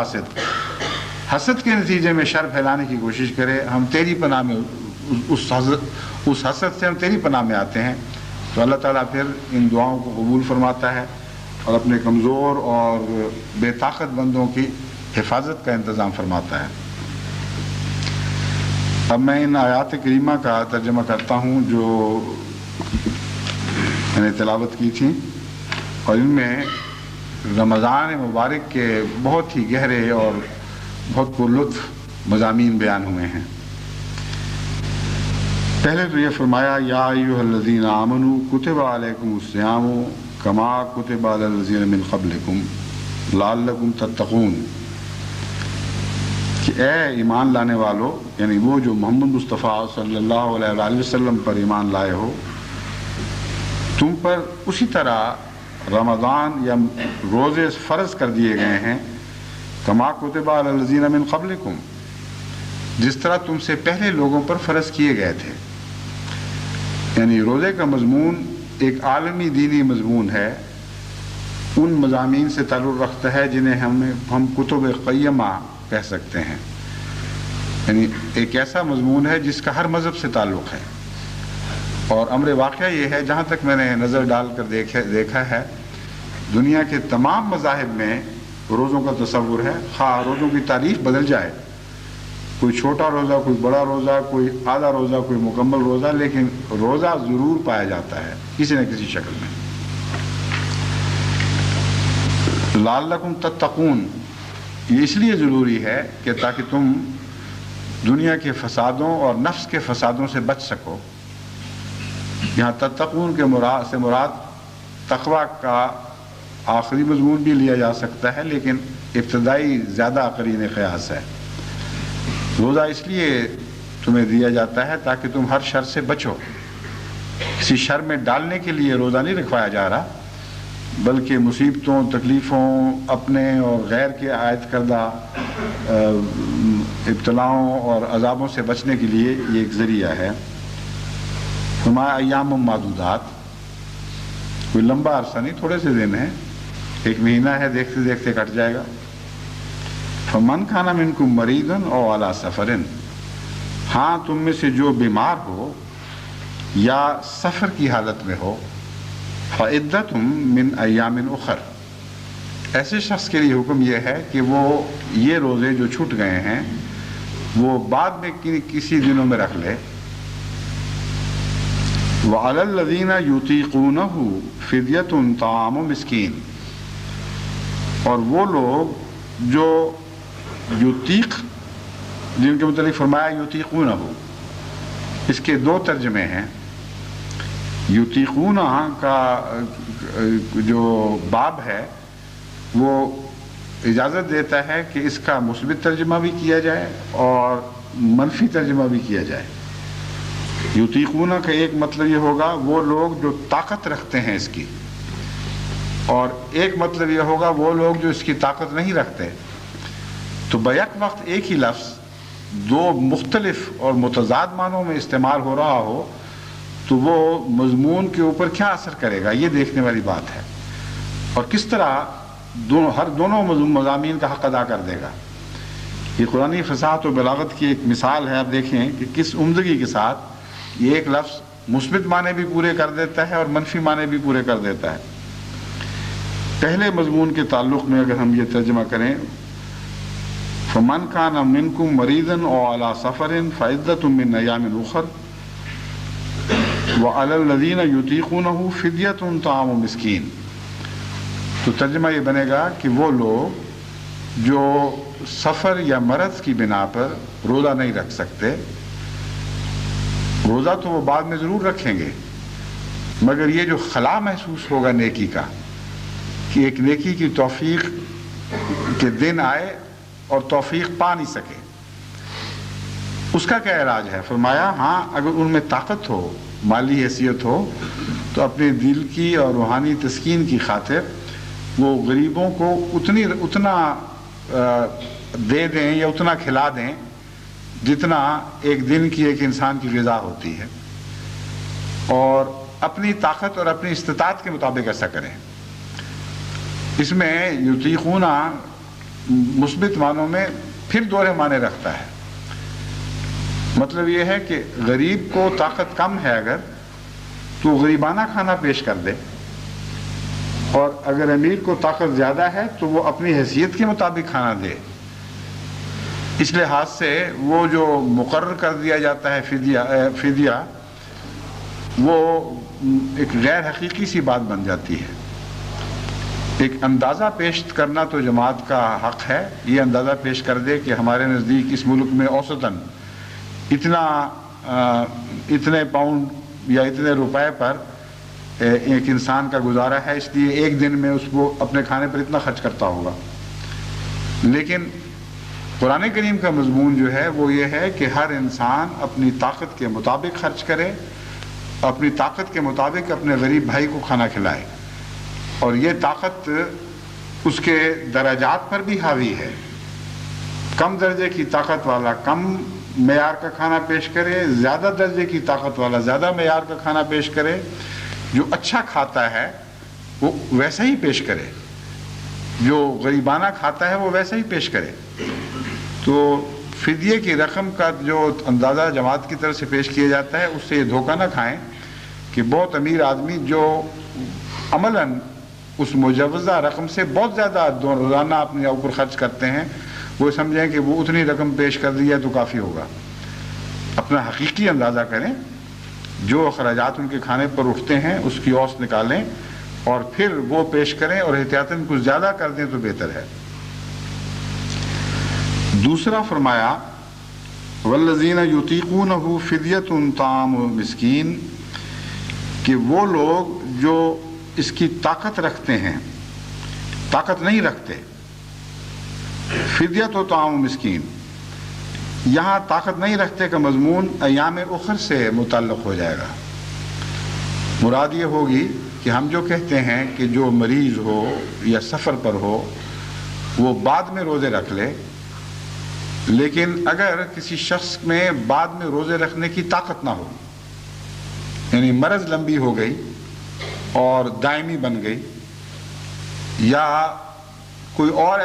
[SPEAKER 4] حسد کے نتیجے میں شر پھیلانے کی کوشش کرے، ہم تیری پناہ میں اس حسد سے ہم تیری پناہ میں آتے ہیں، تو اللہ تعالیٰ پھر ان دعاؤں کو قبول فرماتا ہے اور اپنے کمزور اور بے طاقت بندوں کی حفاظت کا انتظام فرماتا ہے۔ اب میں ان آیات کریمہ کا ترجمہ کرتا ہوں جو میں نے تلاوت کی تھی، اور ان میں رمضان مبارک کے بہت ہی گہرے اور بہت پرلطف مضامین بیان ہوئے ہیں۔ پہلے تو یہ فرمایا یا ایھا الذین آمنوا کتب علیکم الصیام کما کتب علی الذین من قبلکم لعلکم تتقون، کہ اے ایمان لانے والو، یعنی وہ جو محمد مصطفیٰ صلی اللہ علیہ وآلہ وسلم پر ایمان لائے ہو، تم پر اسی طرح رمضان یا روزے فرض کر دیے گئے ہیں کما کتب علی الذین من قبلکم، جس طرح تم سے پہلے لوگوں پر فرض کیے گئے تھے۔ یعنی روزے کا مضمون ایک عالمی دینی مضمون ہے، ان مضامین سے تعلق رکھتا ہے جنہیں ہم کتب قیمہ کہہ سکتے ہیں، یعنی ایک ایسا مضمون ہے جس کا ہر مذہب سے تعلق ہے۔ اور امر واقعہ یہ ہے، جہاں تک میں نے نظر ڈال کر دیکھا ہے، دنیا کے تمام مذاہب میں روزوں کا تصور ہے، خواہ روزوں کی تعریف بدل جائے، کوئی چھوٹا روزہ، کوئی بڑا روزہ، کوئی آدھا روزہ، کوئی مکمل روزہ، لیکن روزہ ضرور پایا جاتا ہے کسی نہ کسی شکل میں۔ لعلکم تتقون، یہ اس لیے ضروری ہے کہ تاکہ تم دنیا کے فسادوں اور نفس کے فسادوں سے بچ سکو۔ یہاں تتقون کے سے مراد تقوی کا آخری مضمون بھی لیا جا سکتا ہے، لیکن ابتدائی زیادہ قرین قیاس ہے۔ روزہ اس لیے تمہیں دیا جاتا ہے تاکہ تم ہر شر سے بچو، کسی شر میں ڈالنے کے لیے روزہ نہیں رکھوایا جا رہا، بلکہ مصیبتوں، تکلیفوں، اپنے اور غیر کے عائد کردہ ابتلاؤں اور عذابوں سے بچنے کے لیے یہ ایک ذریعہ ہے۔ فرمایا ایام معدودات، کوئی لمبا عرصہ نہیں، تھوڑے سے دن ہیں، ایک مہینہ ہے، دیکھتے دیکھتے کٹ جائے گا۔ فمن کان منکم مریضا او علی سفر، ہاں تم میں سے جو بیمار ہو یا سفر کی حالت میں ہو، فعدۃ من ایام اخر، ایسے شخص کے لیے حکم یہ ہے کہ وہ یہ روزے جو چھوٹ گئے ہیں وہ بعد میں کسی دنوں میں رکھ لے۔ وعلی الذین یطیقونہ فدیۃ طعام مسکین، اور وہ لوگ جو یطیق، جن کے متعلق فرمایا یطیقونہ، اس کے دو ترجمے ہیں۔ یطیقونہ کا جو باب ہے وہ اجازت دیتا ہے کہ اس کا مثبت ترجمہ بھی کیا جائے اور منفی ترجمہ بھی کیا جائے۔ یطیقونہ کا ایک مطلب یہ ہوگا وہ لوگ جو طاقت رکھتے ہیں اس کی، اور ایک مطلب یہ ہوگا وہ لوگ جو اس کی طاقت نہیں رکھتے۔ تو بیک وقت ایک ہی لفظ دو مختلف اور متضاد معنوں میں استعمال ہو رہا ہو تو وہ مضمون کے اوپر کیا اثر کرے گا، یہ دیکھنے والی بات ہے، اور کس طرح دونوں مضامین کا حق ادا کر دے گا۔ یہ قرآنی فصاحت و بلاغت کی ایک مثال ہے۔ آپ دیکھیں کہ کس عمدگی کے ساتھ یہ ایک لفظ مثبت معنی بھی پورے کر دیتا ہے اور منفی معنی بھی پورے کر دیتا ہے۔ پہلے مضمون کے تعلق میں اگر ہم یہ ترجمہ کریں فمن کان منکم مریضا او علی سفر فعدۃ من ایام اخر وعلی الذین یطیقونہ فدیۃ طعام مسکین. تو ترجمہ یہ بنے گا کہ وہ لوگ جو سفر یا مرض کی بنا پر روزہ نہیں رکھ سکتے، روزہ تو وہ بعد میں ضرور رکھیں گے، مگر یہ جو خلا محسوس ہوگا نیکی کا، کہ ایک نیکی کی توفیق کے دن آئے اور توفیق پا نہیں سکے، اس کا کیا علاج ہے؟ فرمایا ہاں اگر ان میں طاقت ہو، مالی حیثیت ہو، تو اپنے دل کی اور روحانی تسکین کی خاطر وہ غریبوں کو اتنا دے دیں یا اتنا کھلا دیں جتنا ایک دن کی ایک انسان کی غذا ہوتی ہے، اور اپنی طاقت اور اپنی استطاعت کے مطابق ایسا کریں. اس میں یطیقون مثبت معنوں میں پھر دوہرے معنی رکھتا ہے. مطلب یہ ہے کہ غریب کو طاقت کم ہے اگر تو غریبانہ کھانا پیش کر دے، اور اگر امیر کو طاقت زیادہ ہے تو وہ اپنی حیثیت کے مطابق کھانا دے. اس لحاظ سے وہ جو مقرر کر دیا جاتا ہے فدیہ وہ ایک غیر حقیقی سی بات بن جاتی ہے. ایک اندازہ پیش کرنا تو جماعت کا حق ہے، یہ اندازہ پیش کر دے کہ ہمارے نزدیک اس ملک میں اوسطاً اتنے پاؤنڈ یا اتنے روپے پر ایک انسان کا گزارا ہے، اس لیے ایک دن میں اس کو اپنے کھانے پر اتنا خرچ کرتا ہوگا. لیکن قرآن کریم کا مضمون جو ہے وہ یہ ہے کہ ہر انسان اپنی طاقت کے مطابق خرچ کرے، اپنی طاقت کے مطابق اپنے غریب بھائی کو کھانا کھلائے، اور یہ طاقت اس کے درجات پر بھی حاوی ہے. کم درجے کی طاقت والا کم معیار کا کھانا پیش کرے، زیادہ درجے کی طاقت والا زیادہ معیار کا کھانا پیش کرے، جو اچھا کھاتا ہے وہ ویسا ہی پیش کرے، جو غریبانہ کھاتا ہے وہ ویسا ہی پیش کرے. تو فدیے کی رقم کا جو اندازہ جماعت کی طرف سے پیش کیا جاتا ہے اس سے یہ دھوکہ نہ کھائیں کہ بہت امیر آدمی جو عملاً اس مجوزہ رقم سے بہت زیادہ روزانہ اپنے اوپر خرچ کرتے ہیں، وہ سمجھیں کہ وہ اتنی رقم پیش کر دی ہے تو کافی ہوگا. اپنا حقیقی اندازہ کریں، جو اخراجات ان کے کھانے پر اٹھتے ہیں اس کی اوسط نکالیں اور پھر وہ پیش کریں، اور احتیاطاً کچھ زیادہ کر دیں تو بہتر ہے. دوسرا فرمایا والذین یطیقونہ فدیۃ طعام مسکین، کہ وہ لوگ جو اس کی طاقت رکھتے ہیں، طاقت نہیں رکھتے. فدیۃ و طعام مسکین، یہاں طاقت نہیں رکھتے کا مضمون ایام اخر سے متعلق ہو جائے گا. مراد یہ ہوگی کہ ہم جو کہتے ہیں کہ جو مریض ہو یا سفر پر ہو وہ بعد میں روزے رکھ لے، لیکن اگر کسی شخص میں بعد میں روزے رکھنے کی طاقت نہ ہو، یعنی مرض لمبی ہو گئی اور دائمی بن گئی، یا کوئی اور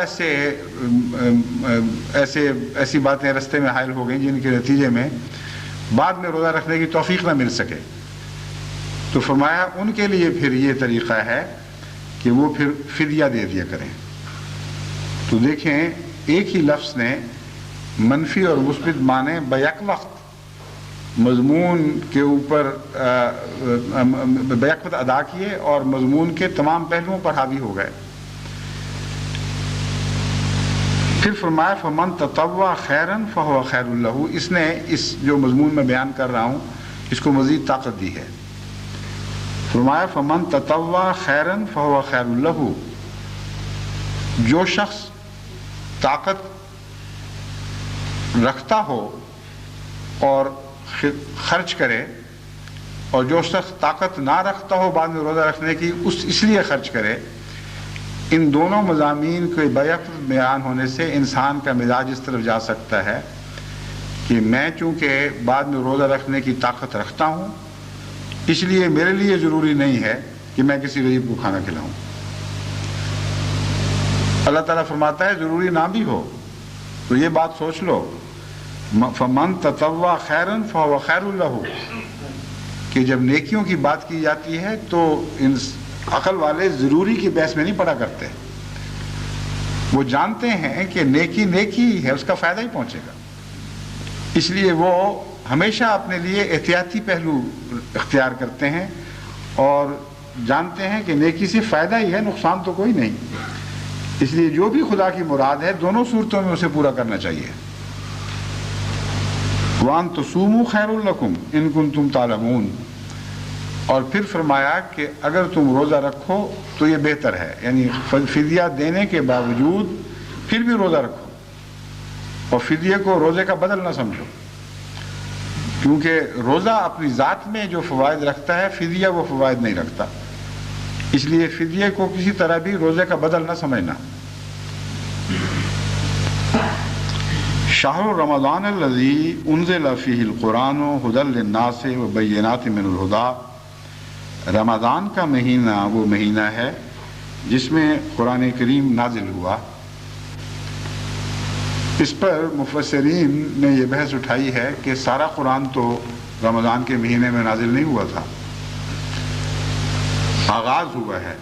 [SPEAKER 4] ایسی باتیں رستے میں حائل ہو گئیں جن کے نتیجے میں بعد میں روزہ رکھنے کی توفیق نہ مل سکے، تو فرمایا ان کے لیے پھر یہ طریقہ ہے کہ وہ پھر فدیہ دے دیا کریں. تو دیکھیں ایک ہی لفظ نے منفی اور مثبت معنی بیک وقت مضمون کے اوپر بیک وقت ادا کیے اور مضمون کے تمام پہلوؤں پر حاوی ہو گئے. پھر فرمایا فمن تطوع خیرا فہو خیر لہ، اس نے اس جو مضمون میں بیان کر رہا ہوں اس کو مزید طاقت دی ہے. فرمایا فمن تطوع خیرا فہو خیر لہ، جو شخص طاقت رکھتا ہو اور خرچ کرے، اور جو شخص طاقت نہ رکھتا ہو بعد میں روزہ رکھنے کی اس لیے خرچ کرے، ان دونوں مضامین کے بیک بیان ہونے سے انسان کا مزاج اس طرف جا سکتا ہے کہ میں چونکہ بعد میں روزہ رکھنے کی طاقت رکھتا ہوں اس لیے میرے لیے ضروری نہیں ہے کہ میں کسی غریب کو کھانا کھلاؤں. اللہ تعالیٰ فرماتا ہے ضروری نہ بھی ہو تو یہ بات سوچ لو، فمن تطوع خیرا فہو خیر لہ، کہ جب نیکیوں کی بات کی جاتی ہے تو عقل والے ضروری کی بحث میں نہیں پڑا کرتے، وہ جانتے ہیں کہ نیکی نیکی ہی ہے، اس کا فائدہ ہی پہنچے گا، اس لیے وہ ہمیشہ اپنے لیے احتیاطی پہلو اختیار کرتے ہیں اور جانتے ہیں کہ نیکی سے فائدہ ہی ہے، نقصان تو کوئی نہیں، اس لیے جو بھی خدا کی مراد ہے دونوں صورتوں میں اسے پورا کرنا چاہیے۔ وَأَن تُصُومُوا خَيْرٌ لَكُمْ إِن كُنتُمْ تَعْلَمُونَ، اور پھر فرمایا کہ اگر تم روزہ رکھو تو یہ بہتر ہے، یعنی فدیہ دینے کے باوجود پھر بھی روزہ رکھو، اور فدیے کو روزے کا بدل نہ سمجھو، کیونکہ روزہ اپنی ذات میں جو فوائد رکھتا ہے فدیہ وہ فوائد نہیں رکھتا، اس لیے فدیے کو کسی طرح بھی روزے کا بدل نہ سمجھنا۔ شہر رمضان الذی انزل فیہ القرآن ھدی للناس وبینات من الھدی، رمضان کا مہینہ وہ مہینہ ہے جس میں قرآن کریم نازل ہوا۔ اس پر مفسرین نے یہ بحث اٹھائی ہے کہ سارا قرآن تو رمضان کے مہینے میں نازل نہیں ہوا تھا، آغاز ہوا ہے۔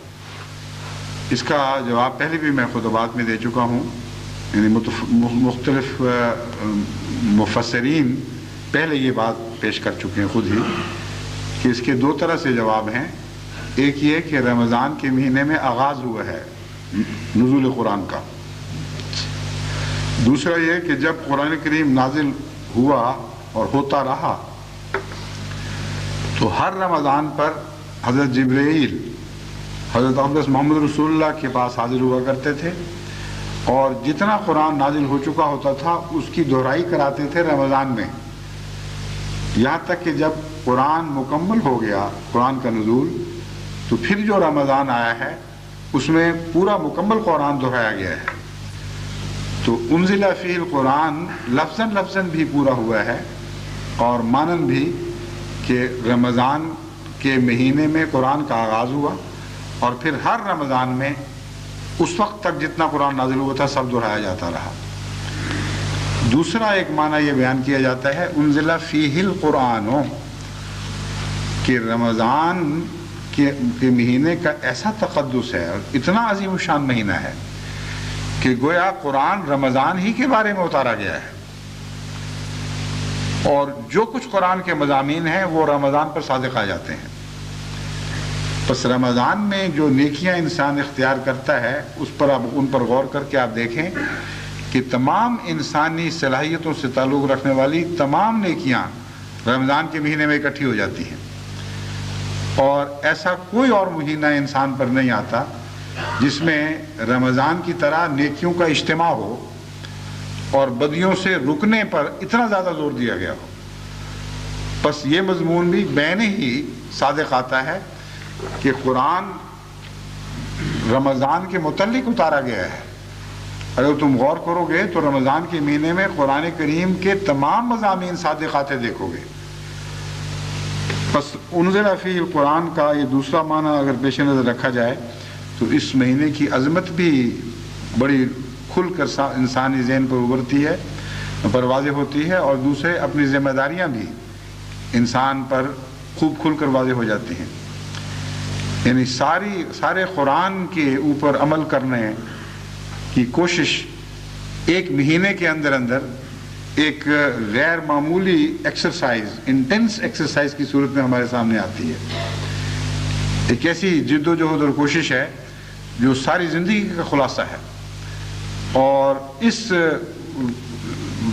[SPEAKER 4] اس کا جواب پہلے بھی میں خطبات میں دے چکا ہوں، یعنی مختلف مفسرین پہلے یہ بات پیش کر چکے ہیں خود ہی کہ اس کے دو طرح سے جواب ہیں۔ ایک یہ کہ رمضان کے مہینے میں آغاز ہوا ہے نزول قرآن کا، دوسرا یہ کہ جب قرآن کریم نازل ہوا اور ہوتا رہا تو ہر رمضان پر حضرت جبرائیل حضرت اقدس محمد رسول اللہ کے پاس حاضر ہوا کرتے تھے، اور جتنا قرآن نازل ہو چکا ہوتا تھا اس کی دہرائی کراتے تھے رمضان میں، یہاں تک کہ جب قرآن مکمل ہو گیا قرآن کا نزول تو پھر جو رمضان آیا ہے اس میں پورا مکمل قرآن دہرایا گیا ہے۔ تو انزل فیہ القرآن لفظاً لفظاً بھی پورا ہوا ہے اور مانن بھی کہ رمضان کے مہینے میں قرآن کا آغاز ہوا اور پھر ہر رمضان میں اس وقت تک جتنا قرآن نازل ہوا تھا سب دہرایا جاتا رہا۔ دوسرا ایک معنی یہ بیان کیا جاتا ہے انزل فیہ القرآن، کہ رمضان کے مہینے کا ایسا تقدس ہے اور اتنا عظیم الشان مہینہ ہے کہ گویا قرآن رمضان ہی کے بارے میں اتارا گیا ہے، اور جو کچھ قرآن کے مضامین ہیں وہ رمضان پر صادق آ جاتے ہیں۔ پس رمضان میں جو نیکیاں انسان اختیار کرتا ہے اس پر اب ان پر غور کر کے آپ دیکھیں کہ تمام انسانی صلاحیتوں سے تعلق رکھنے والی تمام نیکیاں رمضان کے مہینے میں اکٹھی ہو جاتی ہیں، اور ایسا کوئی اور مہینہ انسان پر نہیں آتا جس میں رمضان کی طرح نیکیوں کا اجتماع ہو اور بدیوں سے رکنے پر اتنا زیادہ زور دیا گیا ہو۔ بس یہ مضمون بھی بین ہی صادق آتا ہے کہ قرآن رمضان کے متعلق اتارا گیا ہے۔ اگر تم غور کرو گے تو رمضان کے مہینے میں قرآن کریم کے تمام مضامین صادق آتے دیکھو گے۔ بس انزل فیہ القرآن کا یہ دوسرا معنی اگر پیش نظر رکھا جائے تو اس مہینے کی عظمت بھی بڑی کھل کر انسانی ذہن پر ابھرتی ہے، پر واضح ہوتی ہے، اور دوسرے اپنی ذمہ داریاں بھی انسان پر خوب کھل کر واضح ہو جاتی ہیں۔ یعنی سارے قرآن کے اوپر عمل کرنے کی کوشش ایک مہینے کے اندر ایک غیر معمولی ایکسرسائز، انٹینس ایکسرسائز کی صورت میں ہمارے سامنے آتی ہے۔ ایک ایسی جد و جہد اور کوشش ہے جو ساری زندگی کا خلاصہ ہے، اور اس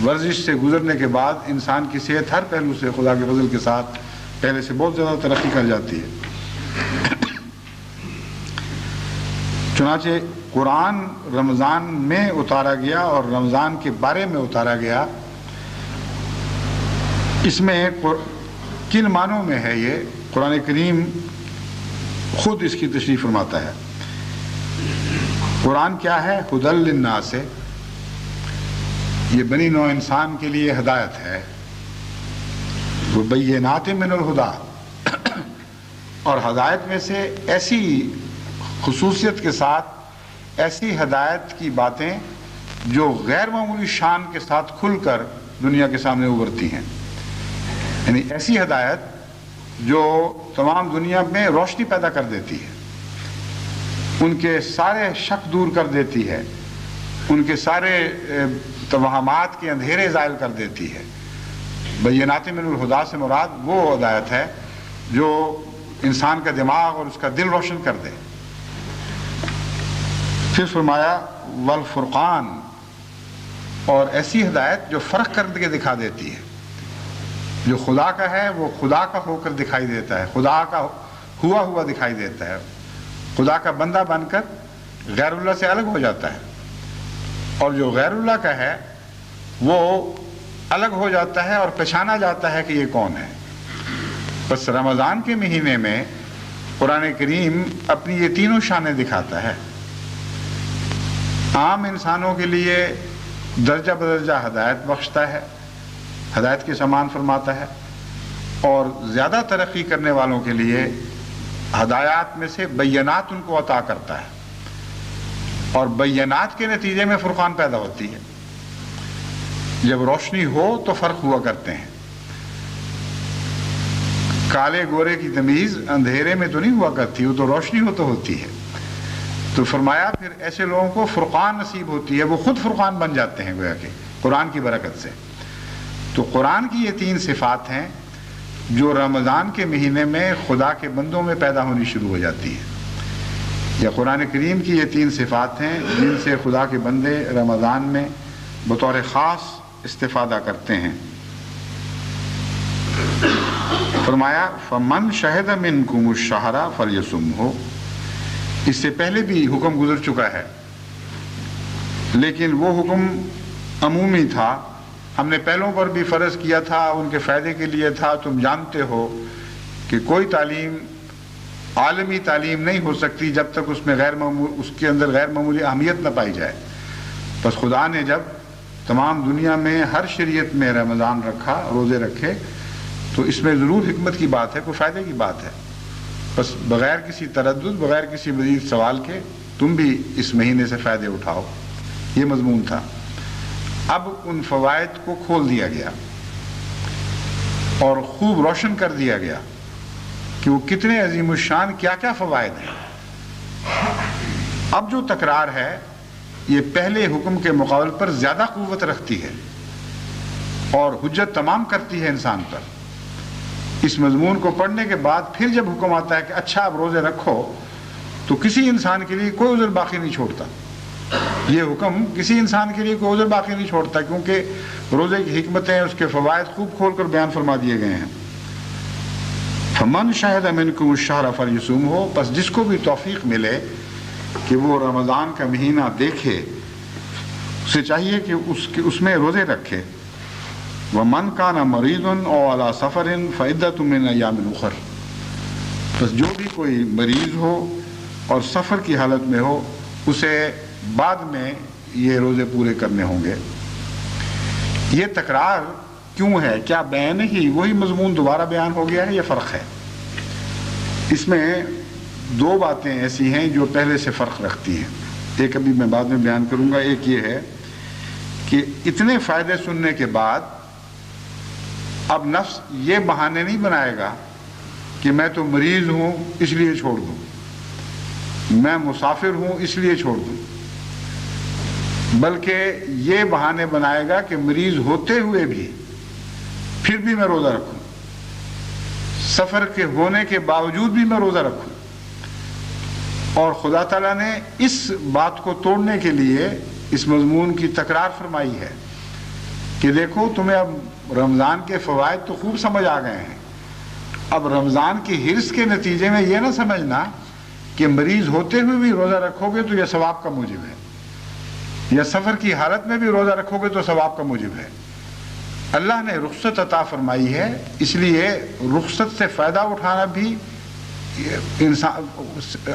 [SPEAKER 4] ورزش سے گزرنے کے بعد انسان کی صحت ہر پہلو سے خدا کے فضل کے ساتھ پہلے سے بہت زیادہ ترقی کر جاتی ہے۔ چنانچہ قرآن رمضان میں اتارا گیا اور رمضان کے بارے میں اتارا گیا، اس میں کن معنوں میں ہے یہ قرآن کریم خود اس کی تشریح فرماتا ہے۔ قرآن کیا ہے؟ ھدی للناس، یہ بنی نوع انسان کے لیے ہدایت ہے، وبینات من الھدی، اور ہدایت میں سے ایسی خصوصیت کے ساتھ ایسی ہدایت کی باتیں جو غیر معمولی شان کے ساتھ کھل کر دنیا کے سامنے ابھرتی ہیں، یعنی ایسی ہدایت جو تمام دنیا میں روشنی پیدا کر دیتی ہے، ان کے سارے شک دور کر دیتی ہے، ان کے سارے توہمات کے اندھیرے زائل کر دیتی ہے۔ بینات من الہدا سے مراد وہ ہدایت ہے جو انسان کا دماغ اور اس کا دل روشن کر دے۔ پھر فرمایا والفرقان، اور ایسی ہدایت جو فرق کر کے دکھا دیتی ہے، جو خدا کا ہے وہ خدا کا ہو کر دکھائی دیتا ہے، خدا کا ہوا دکھائی دیتا ہے، خدا کا بندہ بن کر غیر اللہ سے الگ ہو جاتا ہے، اور جو غیر اللہ کا ہے وہ الگ ہو جاتا ہے اور پہچانا جاتا ہے کہ یہ کون ہے۔ بس رمضان کے مہینے میں قرآن کریم اپنی یہ تینوں شانیں دکھاتا ہے۔ عام انسانوں کے لیے درجہ بدرجہ ہدایت بخشتا ہے، ہدایت کے سامان فرماتا ہے، اور زیادہ ترقی کرنے والوں کے لیے ہدایات میں سے بینات ان کو عطا کرتا ہے، اور بینات کے نتیجے میں فرقان پیدا ہوتی ہے۔ جب روشنی ہو تو فرق ہوا کرتے ہیں۔ کالے گورے کی تمیز اندھیرے میں تو نہیں ہوا کرتی، وہ تو روشنی ہو تو ہوتی ہے۔ تو فرمایا پھر ایسے لوگوں کو فرقان نصیب ہوتی ہے، وہ خود فرقان بن جاتے ہیں گویا کہ قرآن کی برکت سے۔ تو قرآن کی یہ تین صفات ہیں جو رمضان کے مہینے میں خدا کے بندوں میں پیدا ہونی شروع ہو جاتی ہے، یا قرآن کریم کی یہ تین صفات ہیں جن سے خدا کے بندے رمضان میں بطور خاص استفادہ کرتے ہیں۔ فرمایا فمن شہد منکم الشہر فلیصمہ، اس سے پہلے بھی حکم گزر چکا ہے، لیکن وہ حکم عمومی تھا، ہم نے پہلوں پر بھی فرض کیا تھا، ان کے فائدے کے لیے تھا۔ تم جانتے ہو کہ کوئی تعلیم عالمی تعلیم نہیں ہو سکتی جب تک اس کے اندر غیر معمولی اہمیت نہ پائی جائے۔ بس خدا نے جب تمام دنیا میں ہر شریعت میں رمضان رکھا، روزے رکھے، تو اس میں ضرور حکمت کی بات ہے، کوئی فائدے کی بات ہے۔ بس بغیر کسی تردد، بغیر کسی مزید سوال کے تم بھی اس مہینے سے فائدے اٹھاؤ، یہ مضمون تھا۔ اب ان فوائد کو کھول دیا گیا اور خوب روشن کر دیا گیا کہ وہ کتنے عظیم الشان کیا کیا فوائد ہیں۔ اب جو تکرار ہے یہ پہلے حکم کے مقابل پر زیادہ قوت رکھتی ہے اور حجت تمام کرتی ہے انسان پر۔ اس مضمون کو پڑھنے کے بعد پھر جب حکم آتا ہے کہ اچھا اب روزے رکھو، تو کسی انسان کے لیے کوئی عذر باقی نہیں چھوڑتا۔ یہ حکم کسی انسان کے لیے کوئی عذر باقی نہیں چھوڑتا، کیونکہ روزے کی حکمتیں، اس کے فوائد خوب کھول کر بیان فرما دیے گئے ہیں۔ فمن شہد منکم الشہر فلیصمہ، پس جس کو بھی توفیق ملے کہ وہ رمضان کا مہینہ دیکھے، اسے چاہیے کہ اس میں روزے رکھے۔ ومن کان مریض او علی سفر فعدۃ من ایام اخر، بس جو بھی کوئی مریض ہو اور سفر کی حالت میں ہو، اسے بعد میں یہ روزے پورے کرنے ہوں گے۔ یہ تکرار کیوں ہے؟ کیا بیان ہی وہی مضمون دوبارہ بیان ہو گیا ہے یا فرق ہے؟ اس میں دو باتیں ایسی ہیں جو پہلے سے فرق رکھتی ہیں، ایک ابھی میں بعد میں بیان کروں گا۔ ایک یہ ہے کہ اتنے فائدے سننے کے بعد اب نفس یہ بہانے نہیں بنائے گا کہ میں تو مریض ہوں اس لیے چھوڑ دوں، میں مسافر ہوں اس لیے چھوڑ دوں، بلکہ یہ بہانے بنائے گا کہ مریض ہوتے ہوئے بھی پھر بھی میں روزہ رکھوں، سفر کے ہونے کے باوجود بھی میں روزہ رکھوں۔ اور خدا تعالیٰ نے اس بات کو توڑنے کے لیے اس مضمون کی تکرار فرمائی ہے کہ دیکھو تمہیں اب رمضان کے فوائد تو خوب سمجھ آ گئے ہیں، اب رمضان کی حرص کے نتیجے میں یہ نہ سمجھنا کہ مریض ہوتے ہوئے بھی روزہ رکھو گے تو یہ ثواب کا موجب ہے، یا سفر کی حالت میں بھی روزہ رکھو گے تو ثواب کا موجب ہے۔ اللہ نے رخصت عطا فرمائی ہے، اس لیے رخصت سے فائدہ اٹھانا بھی انسان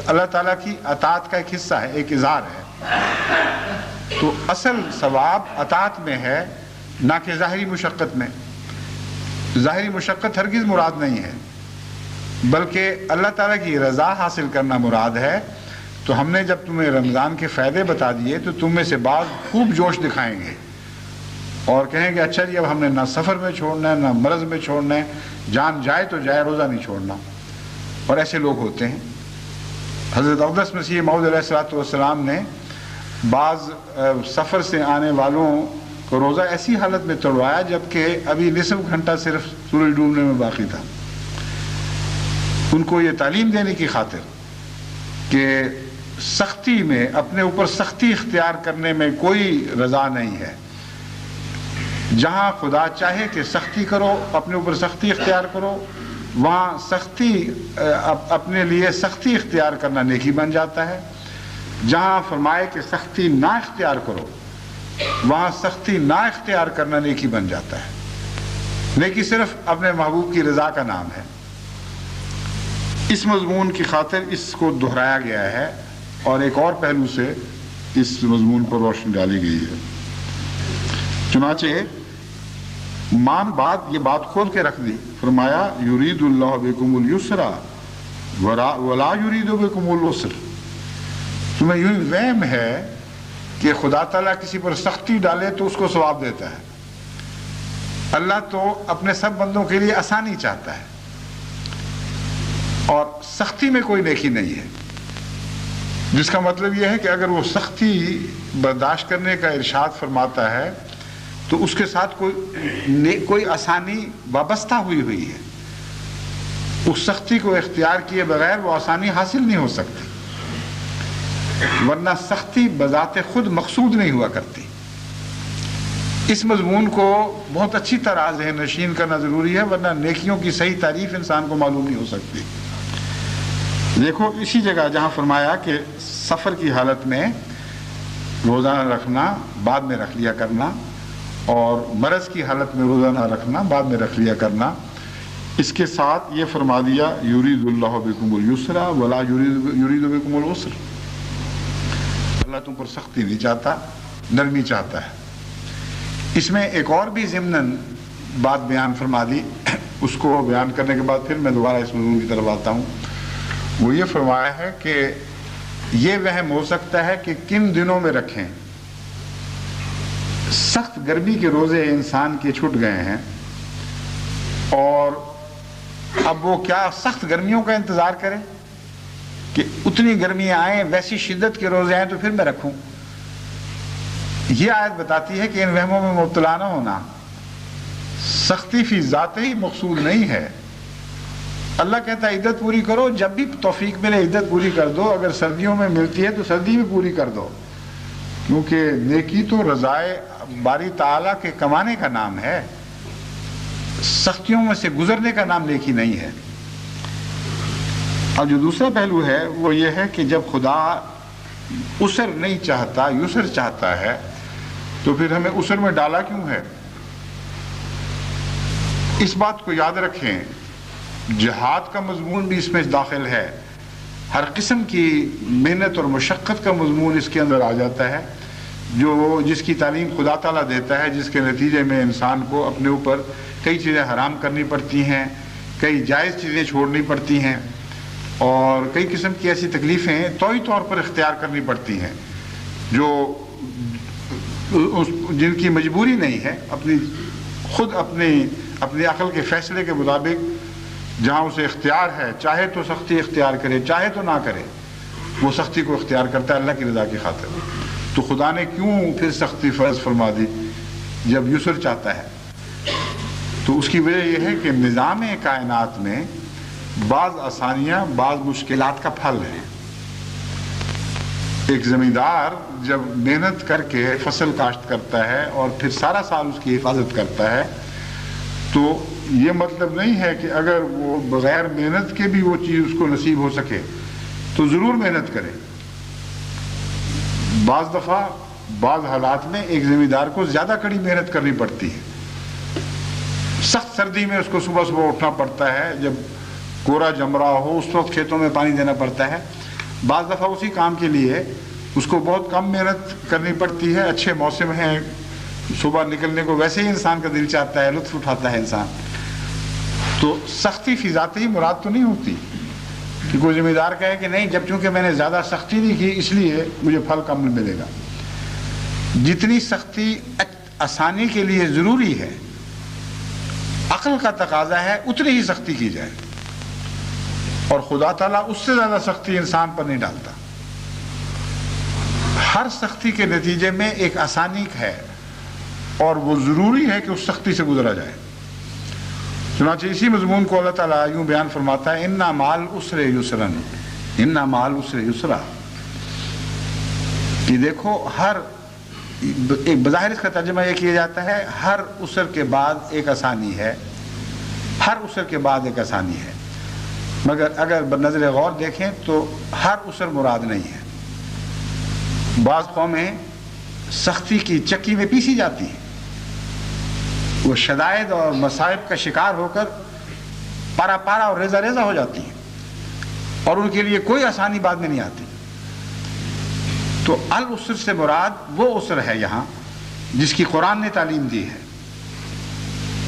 [SPEAKER 4] اللہ تعالیٰ کی اطاعت کا ایک حصہ ہے، ایک اظہار ہے۔ تو اصل ثواب اطاعت میں ہے، نہ کہ ظاہری مشقت میں۔ ظاہری مشقت ہرگز مراد نہیں ہے، بلکہ اللہ تعالیٰ کی رضا حاصل کرنا مراد ہے۔ تو ہم نے جب تمہیں رمضان کے فائدے بتا دیے تو تم میں سے بعض خوب جوش دکھائیں گے اور کہیں گے اچھا جی اب ہم نے نہ سفر میں چھوڑنا ہے نہ مرض میں چھوڑنا ہے، جان جائے تو جائے، روزہ نہیں چھوڑنا۔ اور ایسے لوگ ہوتے ہیں۔ حضرت اقدس مسیح موعود علیہ الصلوۃ والسلام نے بعض سفر سے آنے والوں کو روزہ ایسی حالت میں توڑوایا جبکہ ابھی نصف گھنٹہ صرف سورج ڈوبنے میں باقی تھا. ان کو یہ تعلیم دینے کی خاطر کہ سختی میں اپنے اوپر سختی اختیار کرنے میں کوئی رضا نہیں ہے. جہاں خدا چاہے کہ سختی کرو، اپنے اوپر سختی اختیار کرو، وہاں سختی اپنے لیے سختی اختیار کرنا نیکی بن جاتا ہے. جہاں فرمائے کہ سختی نہ اختیار کرو، وہاں سختی نہ اختیار کرنا نیکی بن جاتا ہے. نیکی صرف اپنے محبوب کی رضا کا نام ہے. اس مضمون کی خاطر اس کو دہرایا گیا ہے اور ایک اور پہلو سے اس مضمون پر روشنی ڈالی گئی ہے. چنانچہ یہ بات کھول کے رکھ دی. فرمایا یرید اللہ بکم اليسر ولا یرید بکم العسر. تمہیں یوں وہم ہے کہ خدا تعالیٰ کسی پر سختی ڈالے تو اس کو ثواب دیتا ہے. اللہ تو اپنے سب بندوں کے لیے آسانی چاہتا ہے اور سختی میں کوئی نیکی نہیں ہے. جس کا مطلب یہ ہے کہ اگر وہ سختی برداشت کرنے کا ارشاد فرماتا ہے تو اس کے ساتھ کوئی آسانی وابستہ ہوئی ہے. اس سختی کو اختیار کیے بغیر وہ آسانی حاصل نہیں ہو سکتی، ورنہ سختی بذات خود مقصود نہیں ہوا کرتی. اس مضمون کو بہت اچھی طرح ذہن نشین کرنا ضروری ہے، ورنہ نیکیوں کی صحیح تعریف انسان کو معلوم نہیں ہو سکتی. دیکھو اسی جگہ جہاں فرمایا کہ سفر کی حالت میں روزانہ رکھنا، بعد میں رکھ لیا کرنا، اور مرض کی حالت میں روزانہ رکھنا، بعد میں رکھ لیا کرنا، اس کے ساتھ یہ فرما دیا یرید اللہ بکم اليسر ولا یرید بکم العسر. اللہ تم پر سختی نہیں چاہتا، نرمی چاہتا ہے. اس میں ایک اور بھی ضمناً بات بیان فرما دی. اس کو بیان کرنے کے بعد پھر میں دوبارہ اس موضوع کی طرف آتا ہوں. وہ یہ فرمایا ہے کہ یہ وہم ہو سکتا ہے کہ کن دنوں میں رکھیں. سخت گرمی کے روزے انسان کے چھوٹ گئے ہیں اور اب وہ کیا سخت گرمیوں کا انتظار کرے کہ اتنی گرمی آئیں، ویسی شدت کے روزے آئیں تو پھر میں رکھوں. یہ آیت بتاتی ہے کہ ان وہموں میں مبتلا نہ ہونا. سختی فی ذات ہی مقصود نہیں ہے. اللہ کہتا ہے عدت پوری کرو، جب بھی توفیق ملے عدت پوری کر دو. اگر سردیوں میں ملتی ہے تو سردی بھی پوری کر دو، کیونکہ نیکی تو رضائے باری تعالیٰ کے کمانے کا نام ہے. سختیوں میں سے گزرنے کا نام نیکی نہیں ہے. اور جو دوسرا پہلو ہے وہ یہ ہے کہ جب خدا عسر نہیں چاہتا، یسر چاہتا ہے، تو پھر ہمیں عسر میں ڈالا کیوں ہے؟ اس بات کو یاد رکھیں، جہاد کا مضمون بھی اس میں داخل ہے. ہر قسم کی محنت اور مشقت کا مضمون اس کے اندر آ جاتا ہے، جس کی تعلیم خدا تعالیٰ دیتا ہے، جس کے نتیجے میں انسان کو اپنے اوپر کئی چیزیں حرام کرنی پڑتی ہیں، کئی جائز چیزیں چھوڑنی پڑتی ہیں، اور کئی قسم کی ایسی تکلیفیں طوعی طور پر اختیار کرنی پڑتی ہیں جن کی مجبوری نہیں ہے. اپنی عقل کے فیصلے کے مطابق جہاں اسے اختیار ہے، چاہے تو سختی اختیار کرے، چاہے تو نہ کرے، وہ سختی کو اختیار کرتا ہے اللہ کی رضا کی خاطر. تو خدا نے کیوں پھر سختی فرض فرما دی جب یسر چاہتا ہے؟ تو اس کی وجہ یہ ہے کہ نظام کائنات میں بعض آسانیاں بعض مشکلات کا پھل ہیں. ایک زمیندار جب محنت کر کے فصل کاشت کرتا ہے اور پھر سارا سال اس کی حفاظت کرتا ہے، تو یہ مطلب نہیں ہے کہ اگر وہ بغیر محنت کے بھی وہ چیز اس کو نصیب ہو سکے تو ضرور محنت کرے. بعض دفعہ بعض حالات میں ایک زمیندار کو زیادہ کڑی محنت کرنی پڑتی ہے. سخت سردی میں اس کو صبح صبح اٹھنا پڑتا ہے، جب کورا جم رہا ہو اس وقت کھیتوں میں پانی دینا پڑتا ہے. بعض دفعہ اسی کام کے لیے اس کو بہت کم محنت کرنی پڑتی ہے. اچھے موسم ہیں، صبح نکلنے کو ویسے ہی انسان کا دل چاہتا ہے، لطف اٹھاتا ہے انسان. تو سختی فی ذات ہی مراد تو نہیں ہوتی کہ کوئی ذمہ دار کہے کہ نہیں، جب چونکہ میں نے زیادہ سختی نہیں کی اس لیے مجھے پھل کم ملے گا. جتنی سختی آسانی کے لیے ضروری ہے، عقل کا تقاضا ہے اتنی ہی سختی کی جائے، اور خدا تعالیٰ اس سے زیادہ سختی انسان پر نہیں ڈالتا. ہر سختی کے نتیجے میں ایک آسانی ہے اور وہ ضروری ہے کہ اس سختی سے گزرا جائے. چنانچہ اسی مضمون کو اللہ تعالیٰ یوں بیان فرماتا ہے اِنَّ مَعَ الْعُسْرِ يُسْرًا اِنَّ مَعَ الْعُسْرِ يُسْرًا. کہ دیکھو ہر ایک بظاہر اس کا ترجمہ یہ کیا جاتا ہے ہر عسر کے بعد ایک آسانی ہے، ہر عسر کے بعد ایک آسانی ہے. مگر اگر بنظر غور دیکھیں تو ہر عسر مراد نہیں ہے. بعض قومیں سختی کی چکی میں پیسی جاتی ہیں، وہ شدائد اور مصائب کا شکار ہو کر پارا پارا اور ریزہ ریزہ ہو جاتی ہیں اور ان کے لیے کوئی آسانی بعد میں نہیں آتی. تو العسر سے مراد وہ عسر ہے یہاں جس کی قرآن نے تعلیم دی ہے،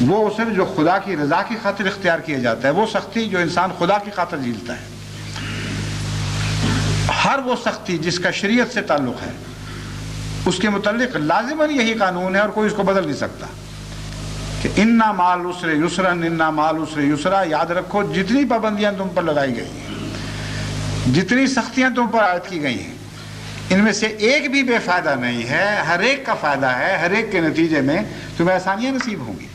[SPEAKER 4] وہ عسر جو خدا کی رضا کی خاطر اختیار کیا جاتا ہے، وہ سختی جو انسان خدا کی خاطر جھیلتا ہے. ہر وہ سختی جس کا شریعت سے تعلق ہے اس کے متعلق لازماً یہی قانون ہے اور کوئی اس کو بدل نہیں سکتا کہ اِنَّ مَعَ الْعُسْرِ يُسْرًا اِنَّ مَعَ الْعُسْرِ يُسْرًا. یاد رکھو جتنی پابندیاں تم پر لگائی گئی ہیں، جتنی سختیاں تم پر عائد کی گئی ہیں، ان میں سے ایک بھی بے فائدہ نہیں ہے، ہر ایک کا فائدہ ہے، ہر ایک کے نتیجے میں تمہیں آسانیاں نصیب ہوں گی.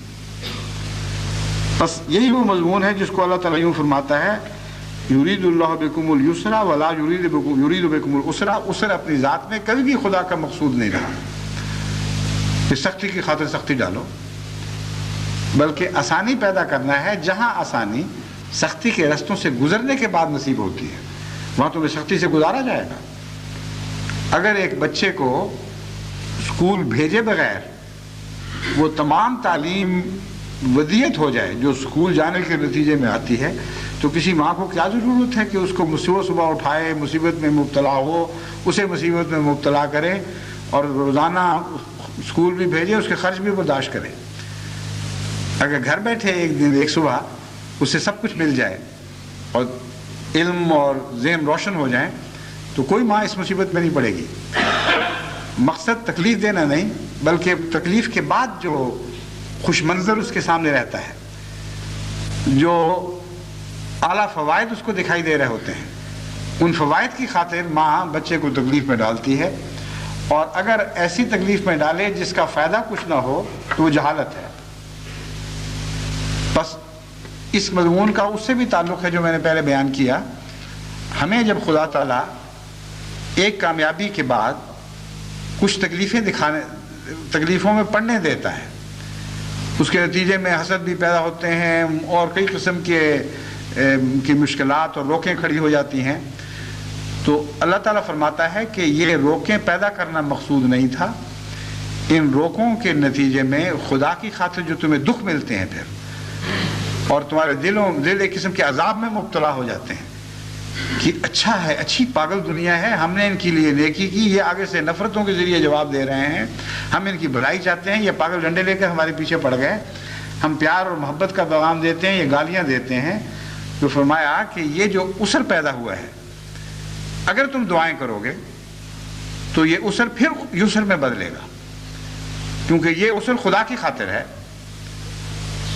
[SPEAKER 4] بس یہی وہ مضمون ہے جس کو اللہ تعالیٰ یوں فرماتا ہے یرید اللہ بکم اليسر ولا یرید بکم العسر. عسر اپنی ذات میں کبھی بھی خدا کا مقصود نہیں رہا کہ سختی کی خاطر سختی ڈالو، بلکہ آسانی پیدا کرنا ہے. جہاں آسانی سختی کے رستوں سے گزرنے کے بعد نصیب ہوتی ہے وہاں تمہیں سختی سے گزارا جائے گا. اگر ایک بچے کو اسکول بھیجے بغیر وہ تمام تعلیم ودیت ہو جائے جو اسکول جانے کے نتیجے میں آتی ہے، تو کسی ماں کو کیا ضرورت ہے کہ اس کو صبح اٹھائے، مصیبت میں مبتلا ہو، اسے مصیبت میں مبتلا کرے اور روزانہ اسکول بھی بھیجے، اس کے خرچ بھی برداشت کرے. اگر گھر بیٹھے ایک دن ایک صبح اسے سب کچھ مل جائے اور علم اور ذہن روشن ہو جائیں تو کوئی ماں اس مصیبت میں نہیں پڑے گی. مقصد تکلیف دینا نہیں، بلکہ تکلیف کے بعد جو خوش منظر اس کے سامنے رہتا ہے، جو اعلیٰ فوائد اس کو دکھائی دے رہے ہوتے ہیں، ان فوائد کی خاطر ماں بچے کو تکلیف میں ڈالتی ہے. اور اگر ایسی تکلیف میں ڈالے جس کا فائدہ کچھ نہ ہو تو وہ جہالت ہے. بس اس مضمون کا اس سے بھی تعلق ہے جو میں نے پہلے بیان کیا. ہمیں جب خدا تعالیٰ ایک کامیابی کے بعد کچھ تکلیفوں میں پڑنے دیتا ہے، اس کے نتیجے میں حسد بھی پیدا ہوتے ہیں اور کئی قسم کی مشکلات اور روکیں کھڑی ہو جاتی ہیں، تو اللہ تعالیٰ فرماتا ہے کہ یہ روکیں پیدا کرنا مقصود نہیں تھا. ان روکوں کے نتیجے میں خدا کی خاطر جو تمہیں دکھ ملتے ہیں پھر، اور تمہارے دل ایک قسم کے عذاب میں مبتلا ہو جاتے ہیں کہ اچھا ہے، اچھی پاگل دنیا ہے، ہم نے ان کے لیے نیکی کی، یہ آگے سے نفرتوں کے ذریعے جواب دے رہے ہیں، ہم ان کی بھلائی چاہتے ہیں، یہ پاگل ڈنڈے لے کر ہمارے پیچھے پڑ گئے، ہم پیار اور محبت کا پیغام دیتے ہیں، یہ گالیاں دیتے ہیں. تو فرمایا کہ یہ جو عسر پیدا ہوا ہے، اگر تم دعائیں کرو گے تو یہ عسر پھر یسر میں بدلے گا، کیونکہ یہ عسر خدا کی خاطر ہے.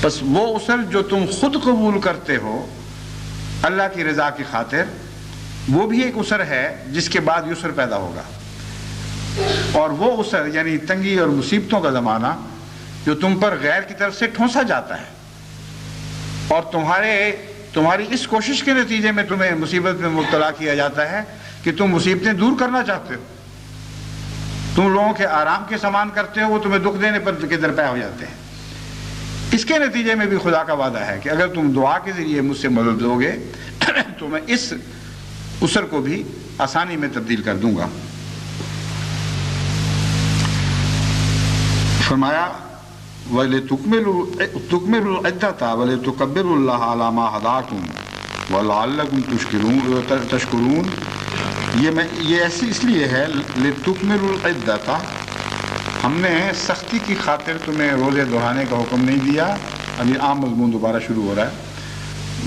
[SPEAKER 4] بس وہ عسر جو تم خود قبول کرتے ہو اللہ کی رضا کی خاطر، وہ بھی ایک عسر ہے جس کے بعد یسر پیدا ہوگا. اور وہ عسر یعنی تنگی اور مصیبتوں کا زمانہ جو تم پر غیر کی طرف سے ٹھونسا جاتا ہے اور تمہاری اس کوشش کے نتیجے میں تمہیں مصیبت میں مبتلا کیا جاتا ہے کہ تم مصیبتیں دور کرنا چاہتے ہو، تم لوگوں کے آرام کے سامان کرتے ہو، وہ تمہیں دکھ دینے پر کے درپے ہو جاتے ہیں. اس کے نتیجے میں بھی خدا کا وعدہ ہے کہ اگر تم دعا کے ذریعے مجھ سے مدد لو گے تو میں اس عسر کو بھی آسانی میں تبدیل کر دوں گا. فرمایا وَلِتُكْمِلُوا الْعِدَّةَ وَلِتُكَبِّرُوا اللَّهَ عَلَى مَا هَدَاكُمْ وَلَعَلَّكُمْ تَشْكُرُونَ. یہ ایسی اس لیے ہے لِتُكْمِلُوا الْعِدَّةَ، ہم نے سختی کی خاطر تمہیں روزے دہرانے کا حکم نہیں دیا. ابھی عام مضمون دوبارہ شروع ہو رہا ہے،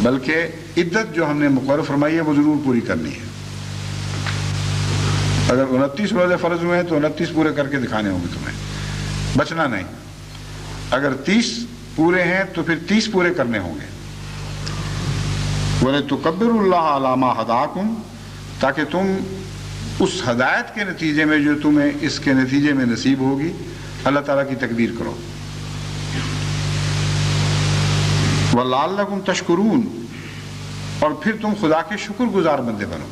[SPEAKER 4] بلکہ عدت جو ہم نے مقرر فرمائی ہے وہ ضرور پوری کرنی ہے. اگر 29 روزے فرض ہوئے ہیں تو 29 پورے کر کے دکھانے ہوں گے تمہیں، بچنا نہیں. اگر 30 پورے ہیں تو پھر 30 پورے کرنے ہوں گے. وَلِتُكَبِّرُوا اللَّهَ عَلَى مَا هَدَاكُمْ، تاکہ تم اس ہدایت کے نتیجے میں جو تمہیں اس کے نتیجے میں نصیب ہوگی اللہ تعالیٰ کی تقدیر کرو. وَلَعَلَّكُمْ تَشْكُرُونَ، اور پھر تم خدا کے شکر گزار بندے بنو.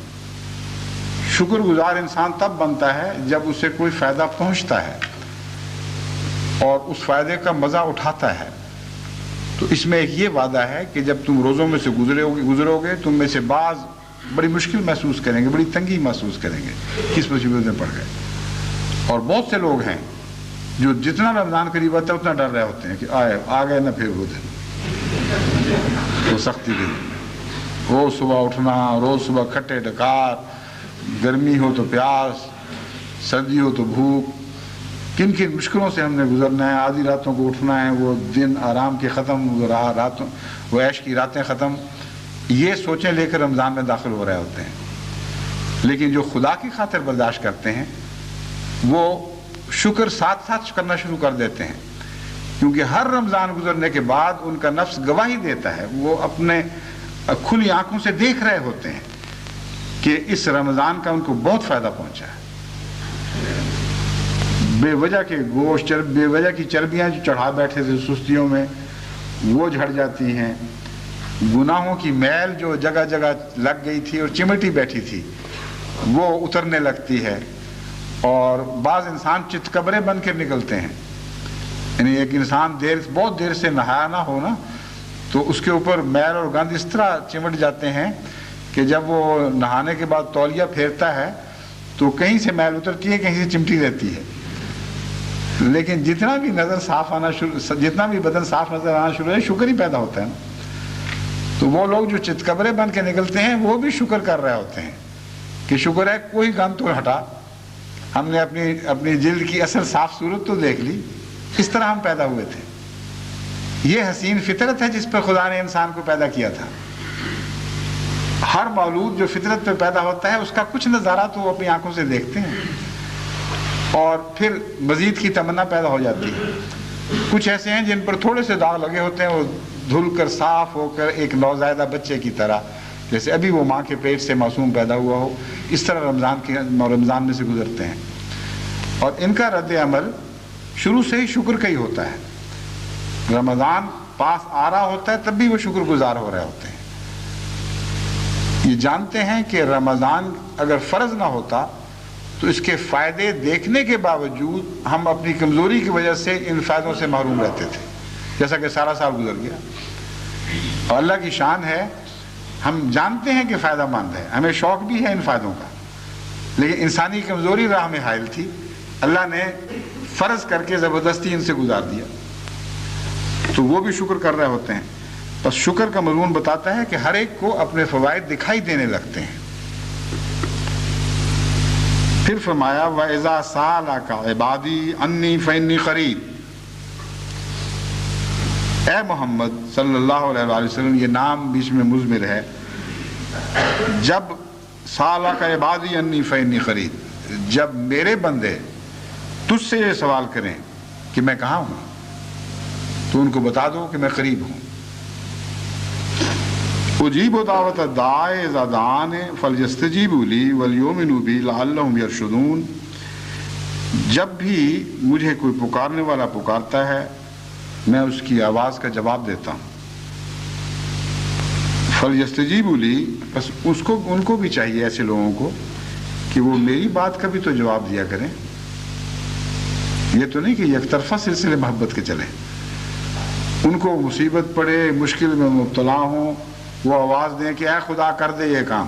[SPEAKER 4] شکر گزار انسان تب بنتا ہے جب اسے کوئی فائدہ پہنچتا ہے اور اس فائدے کا مزہ اٹھاتا ہے. تو اس میں ایک یہ وعدہ ہے کہ جب تم روزوں میں سے گزرو گے تم میں سے بعض بڑی مشکل محسوس کریں گے، بڑی تنگی محسوس کریں گے، کس مصیبت میں پڑ گئے. اور بہت سے لوگ ہیں جو جتنا رمضان قریب آتا ہے اتنا ڈر رہے ہوتے ہیں کہ آ گئے نہ پھر وہ دن، وہ سختی کے دن. روز صبح اٹھنا، روز صبح کھٹے ڈکار، گرمی ہو تو پیاس، سردی ہو تو بھوک، کن کن مشکلوں سے ہم نے گزرنا ہے. آدھی راتوں کو اٹھنا ہے، وہ دن آرام کے ختم، وہ عیش کی راتیں ختم. یہ سوچیں لے کر رمضان میں داخل ہو رہے ہوتے ہیں. لیکن جو خدا کی خاطر برداشت کرتے ہیں وہ شکر ساتھ ساتھ کرنا شروع کر دیتے ہیں، کیونکہ ہر رمضان گزرنے کے بعد ان کا نفس گواہی دیتا ہے، وہ اپنے کھلی آنکھوں سے دیکھ رہے ہوتے ہیں کہ اس رمضان کا ان کو بہت فائدہ پہنچا ہے. بے وجہ کے گوشت، بے وجہ کی چربیاں جو چڑھا بیٹھے تھے سستیوں میں وہ جھڑ جاتی ہیں. گناہوں کی میل جو جگہ جگہ لگ گئی تھی اور چمٹی بیٹھی تھی وہ اترنے لگتی ہے. اور بعض انسان چتکبرے بن کر نکلتے ہیں. یعنی ایک انسان بہت دیر سے نہایا نہ ہو نا تو اس کے اوپر میل اور گند اس طرح چمٹ جاتے ہیں کہ جب وہ نہانے کے بعد تولیہ پھیرتا ہے تو کہیں سے میل اترتی ہے، کہیں سے چمٹی رہتی ہے. لیکن جتنا بھی جتنا بھی بدن صاف نظر آنا شروع ہے شکر ہی پیدا ہوتا ہے نا. تو وہ لوگ جو چتکبرے بن کے نکلتے ہیں وہ بھی شکر کر رہے ہوتے ہیں کہ شکر ہے کوئی گند تو ہٹا، ہم نے اپنی جلد کی اصل صاف صورت تو دیکھ لی. اس طرح ہم پیدا ہوئے تھے. یہ حسین فطرت ہے جس پر خدا نے انسان کو پیدا کیا تھا. ہر مولود جو فطرت پہ پیدا ہوتا ہے اس کا کچھ نظارہ تو وہ اپنی آنکھوں سے دیکھتے ہیں اور پھر مزید کی تمنا پیدا ہو جاتی ہے. کچھ ایسے ہیں جن پر تھوڑے سے داغ لگے ہوتے ہیں، وہ دھل کر صاف ہو کر ایک نوزائیدہ بچے کی طرح جیسے ابھی وہ ماں کے پیٹ سے معصوم پیدا ہوا ہو اس طرح رمضان میں سے گزرتے ہیں. اور ان کا رد عمل شروع سے ہی شکر کا ہی ہوتا ہے. رمضان پاس آ رہا ہوتا ہے تب بھی وہ شکر گزار ہو رہے ہوتے ہیں. یہ جانتے ہیں کہ رمضان اگر فرض نہ ہوتا تو اس کے فائدے دیکھنے کے باوجود ہم اپنی کمزوری کی وجہ سے ان فائدوں سے محروم رہتے تھے، جیسا کہ سارا سال گزر گیا. اور اللہ کی شان ہے ہم جانتے ہیں کہ فائدہ مند ہے، ہمیں شوق بھی ہے ان فائدوں کا، لیکن انسانی کمزوری راہ میں حائل تھی. اللہ نے فرض کر کے زبردستی ان سے گزار دیا تو وہ بھی شکر کر رہے ہوتے ہیں. بس شکر کا مضمون بتاتا ہے کہ ہر ایک کو اپنے فوائد دکھائی دینے لگتے ہیں. پھر فرمایا وَإِذَا سَأَلَكَ عِبَادِي عَنِّي فَإِنِّي قَرِيبٌ. اے محمد صلی اللہ علیہ وآلہ وسلم، یہ نام بیچ میں مضمر ہے. جب سَأَلَكَ عِبَادِي عَنِّي فَإِنِّي قَرِيبٌ، جب میرے بندے تجھ سے یہ سوال کریں کہ میں کہاں ہوں تو ان کو بتا دو کہ میں قریب ہوں. اجیب دعوت الداعی اذا دعان فلیستجیبوا لی ولیؤمنوا بی لعلہم یرشدون. جب بھی مجھے کوئی پکارنے والا پکارتا ہے میں اس کی آواز کا جواب دیتا ہوں. فلیستجیبوا لی، بس ان کو بھی چاہیے ایسے لوگوں کو کہ وہ میری بات کا بھی تو جواب دیا کریں. یہ تو نہیں کہ یک طرفہ سلسلے محبت کے چلیں. ان کو مصیبت پڑے، مشکل میں مبتلا ہوں، وہ آواز دیں کہ اے خدا کر دے یہ کام،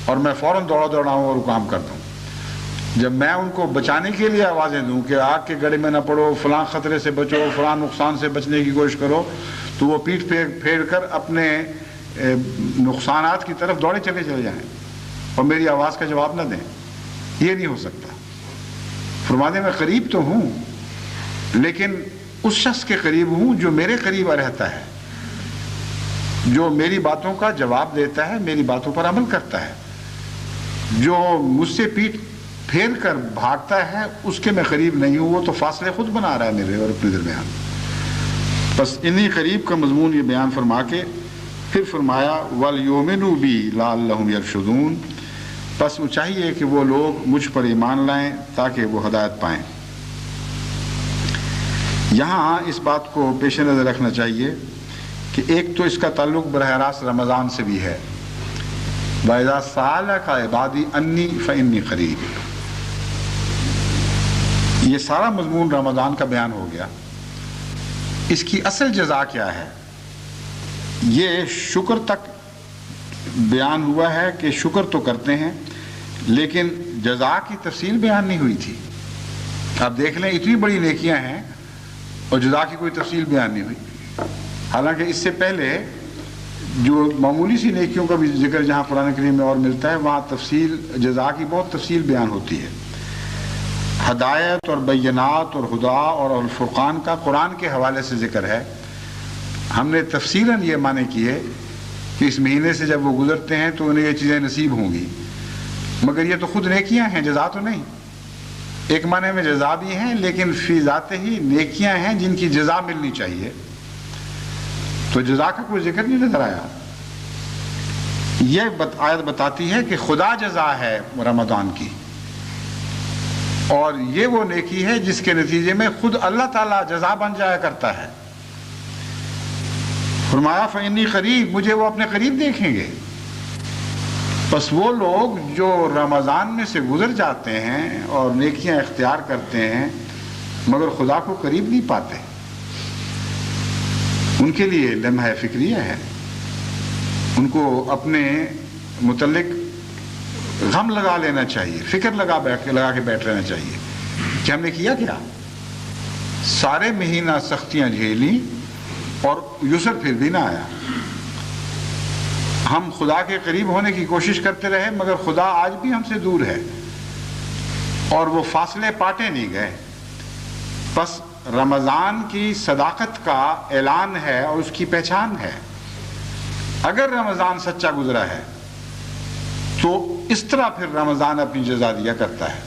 [SPEAKER 4] اور میں فوراً دوڑاؤں اور وہ کام کر دوں. جب میں ان کو بچانے کے لیے آوازیں دوں کہ آگ کے گڑھے میں نہ پڑو، فلاں خطرے سے بچو، فلاں نقصان سے بچنے کی کوشش کرو، تو وہ پیٹھ پھیر کر اپنے نقصانات کی طرف دوڑے چلے جائیں اور میری آواز کا جواب نہ دیں. یہ نہیں ہو سکتا. فرما دیں میں قریب تو ہوں لیکن اس شخص کے قریب ہوں جو میرے قریب رہتا ہے، جو میری باتوں کا جواب دیتا ہے، میری باتوں پر عمل کرتا ہے. جو مجھ سے پیٹھ پھیر کر بھاگتا ہے اس کے میں قریب نہیں ہوں، وہ تو فاصلے خود بنا رہا ہے میرے اور اپنے درمیان. بس انہی قریب کا مضمون یہ بیان فرما کے پھر فرمایا وَلْيُؤْمِنُوا بِي لَعَلَّهُمْ يَرْشُدُونَ. بس وہ چاہیے کہ وہ لوگ مجھ پر ایمان لائیں تاکہ وہ ہدایت پائیں۔ یہاں اس بات کو پیش نظر رکھنا چاہیے کہ ایک تو اس کا تعلق براہ راست رمضان سے بھی ہے۔ وَإِذَا سَأَلَكَ عِبَادِي أَنِّي فَإِنِّي قَرِيبٌ، یہ سارا مضمون رمضان کا بیان ہو گیا۔ اس کی اصل جزا کیا ہے؟ یہ شکر تک بیان ہوا ہے کہ شکر تو کرتے ہیں، لیکن جزا کی تفصیل بیان نہیں ہوئی تھی۔ آپ دیکھ لیں اتنی بڑی نیکیاں ہیں اور جزا کی کوئی تفصیل بیان نہیں ہوئی، حالانکہ اس سے پہلے جو معمولی سی نیکیوں کا بھی ذکر جہاں قرآن کریم میں اور ملتا ہے وہاں تفصیل جزا کی بہت تفصیل بیان ہوتی ہے۔ ہدایت اور بینات اور ہدا اور الفرقان کا قرآن کے حوالے سے ذکر ہے۔ ہم نے تفصیلاً یہ معنی کی ہے کہ اس مہینے سے جب وہ گزرتے ہیں تو انہیں یہ چیزیں نصیب ہوں گی، مگر یہ تو خود نیکیاں ہیں، جزا تو نہیں۔ ایک معنی میں جزا بھی ہیں لیکن فی ذات ہی نیکیاں ہیں جن کی جزا ملنی چاہیے، تو جزا کا کوئی ذکر نہیں نظر آیا۔ یہ آیت بتاتی ہے کہ خدا جزا ہے رمضان کی، اور یہ وہ نیکی ہے جس کے نتیجے میں خود اللہ تعالیٰ جزا بن جایا کرتا ہے۔ فرمایا فإنی قریب، مجھے وہ اپنے قریب دیکھیں گے۔ بس وہ لوگ جو رمضان میں سے گزر جاتے ہیں اور نیکیاں اختیار کرتے ہیں مگر خدا کو قریب نہیں پاتے، ان کے لیے لمحہ فکریہ ہے۔ ان کو اپنے متعلق غم لگا لینا چاہیے، فکر لگا کے بیٹھ لینا چاہیے کہ ہم نے کیا کیا۔ سارے مہینہ سختیاں جھیلی اور یسر پھر بھی نہ آیا۔ ہم خدا کے قریب ہونے کی کوشش کرتے رہے مگر خدا آج بھی ہم سے دور ہے اور وہ فاصلے پاٹے نہیں گئے۔ بس رمضان کی صداقت کا اعلان ہے اور اس کی پہچان ہے۔ اگر رمضان سچا گزرا ہے تو اس طرح پھر رمضان اپنی جزا دیا کرتا ہے،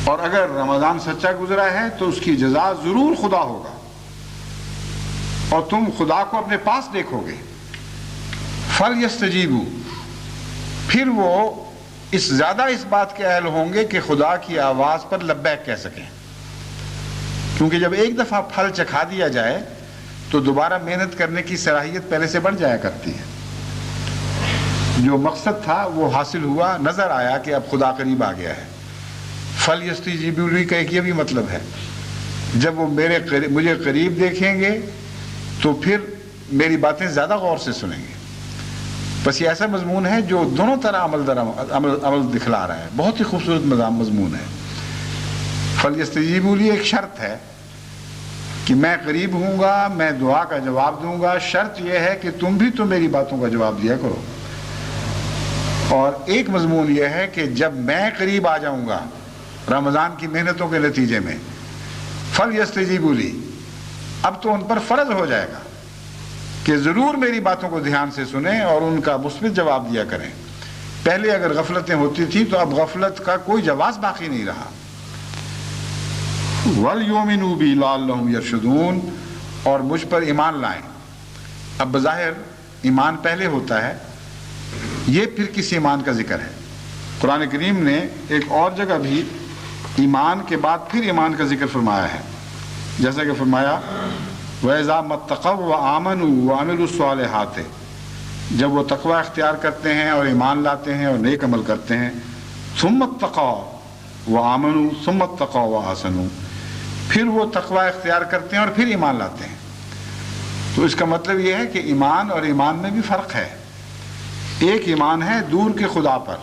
[SPEAKER 4] اور اگر رمضان سچا گزرا ہے تو اس کی جزا ضرور خدا ہوگا اور تم خدا کو اپنے پاس دیکھو گے۔ فَلْيَسْتَجِيبُوا، پھر وہ زیادہ اس بات کے اہل ہوں گے کہ خدا کی آواز پر لبیک کہہ سکیں، کیونکہ جب ایک دفعہ پھل چکھا دیا جائے تو دوبارہ محنت کرنے کی صلاحیت پہلے سے بڑھ جایا کرتی ہے۔ جو مقصد تھا وہ حاصل ہوا، نظر آیا کہ اب خدا قریب آ گیا ہے۔ فَلْيَسْتَجِيبُوا کا ایک یہ بھی مطلب ہے، جب وہ مجھے قریب دیکھیں گے تو پھر میری باتیں زیادہ غور سے سنیں گے۔ بس یہ ایسا مضمون ہے جو دونوں طرح عمل دکھلا رہا ہے، بہت ہی خوبصورت مضمون ہے۔ فَلْيَسْتَجِيبُوا لی ایک شرط ہے کہ میں قریب ہوں گا، میں دعا کا جواب دوں گا، شرط یہ ہے کہ تم بھی تو میری باتوں کا جواب دیا کرو۔ اور ایک مضمون یہ ہے کہ جب میں قریب آ جاؤں گا رمضان کی محنتوں کے نتیجے میں، فَلْيَسْتَجِيبُوا لی، اب تو ان پر فرض ہو جائے گا کہ ضرور میری باتوں کو دھیان سے سنیں اور ان کا مثبت جواب دیا کریں۔ پہلے اگر غفلتیں ہوتی تھیں تو اب غفلت کا کوئی جواز باقی نہیں رہا۔ وَلْيُؤْمِنُوا بِي لَعَلَّهُمْ يَرْشُدُونَ، اور مجھ پر ایمان لائیں۔ اب بظاہر ایمان پہلے ہوتا ہے، یہ پھر کس ایمان کا ذکر ہے؟ قرآن کریم نے ایک اور جگہ بھی ایمان کے بعد پھر ایمان کا ذکر فرمایا ہے، جیسا کہ فرمایا وَإِذَا مَتَّقَوْا وَآمَنُوا وَعَمِلُوا الصَّالِحَاتِ، جب وہ تقوی اختیار کرتے ہیں اور ایمان لاتے ہیں اور نیک عمل کرتے ہیں، ثُمَّ اتَّقَوْا وَآمَنُوا ثُمَّ اتَّقَوْا وَأَحْسَنُوا، پھر وہ تقوی اختیار کرتے ہیں اور پھر ایمان لاتے ہیں۔ تو اس کا مطلب یہ ہے کہ ایمان اور ایمان میں بھی فرق ہے۔ ایک ایمان ہے دور کے خدا پر،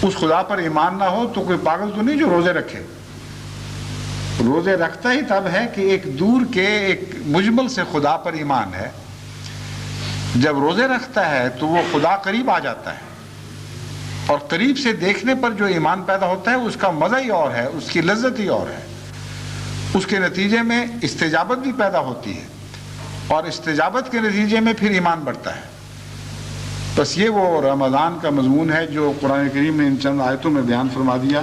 [SPEAKER 4] اس خدا پر ایمان نہ ہو تو کوئی پاگل تو نہیں جو روزے رکھے۔ روزے رکھتا ہی تب ہے کہ ایک دور کے ایک مجمل سے خدا پر ایمان ہے۔ جب روزے رکھتا ہے تو وہ خدا قریب آ جاتا ہے، اور قریب سے دیکھنے پر جو ایمان پیدا ہوتا ہے اس کا مزہ ہی اور ہے، اس کی لذت ہی اور ہے۔ اس کے نتیجے میں استجابت بھی پیدا ہوتی ہے، اور استجابت کے نتیجے میں پھر ایمان بڑھتا ہے۔ بس یہ وہ رمضان کا مضمون ہے جو قرآن کریم نے ان چند آیتوں میں بیان فرما دیا،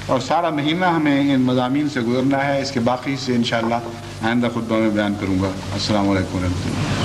[SPEAKER 4] اور سارا مہینہ ہمیں ان مضامین سے گزرنا ہے۔ اس کے باقی سے انشاءاللہ آئندہ خطبہ میں بیان کروں گا۔ السلام علیکم ورحمۃ اللہ۔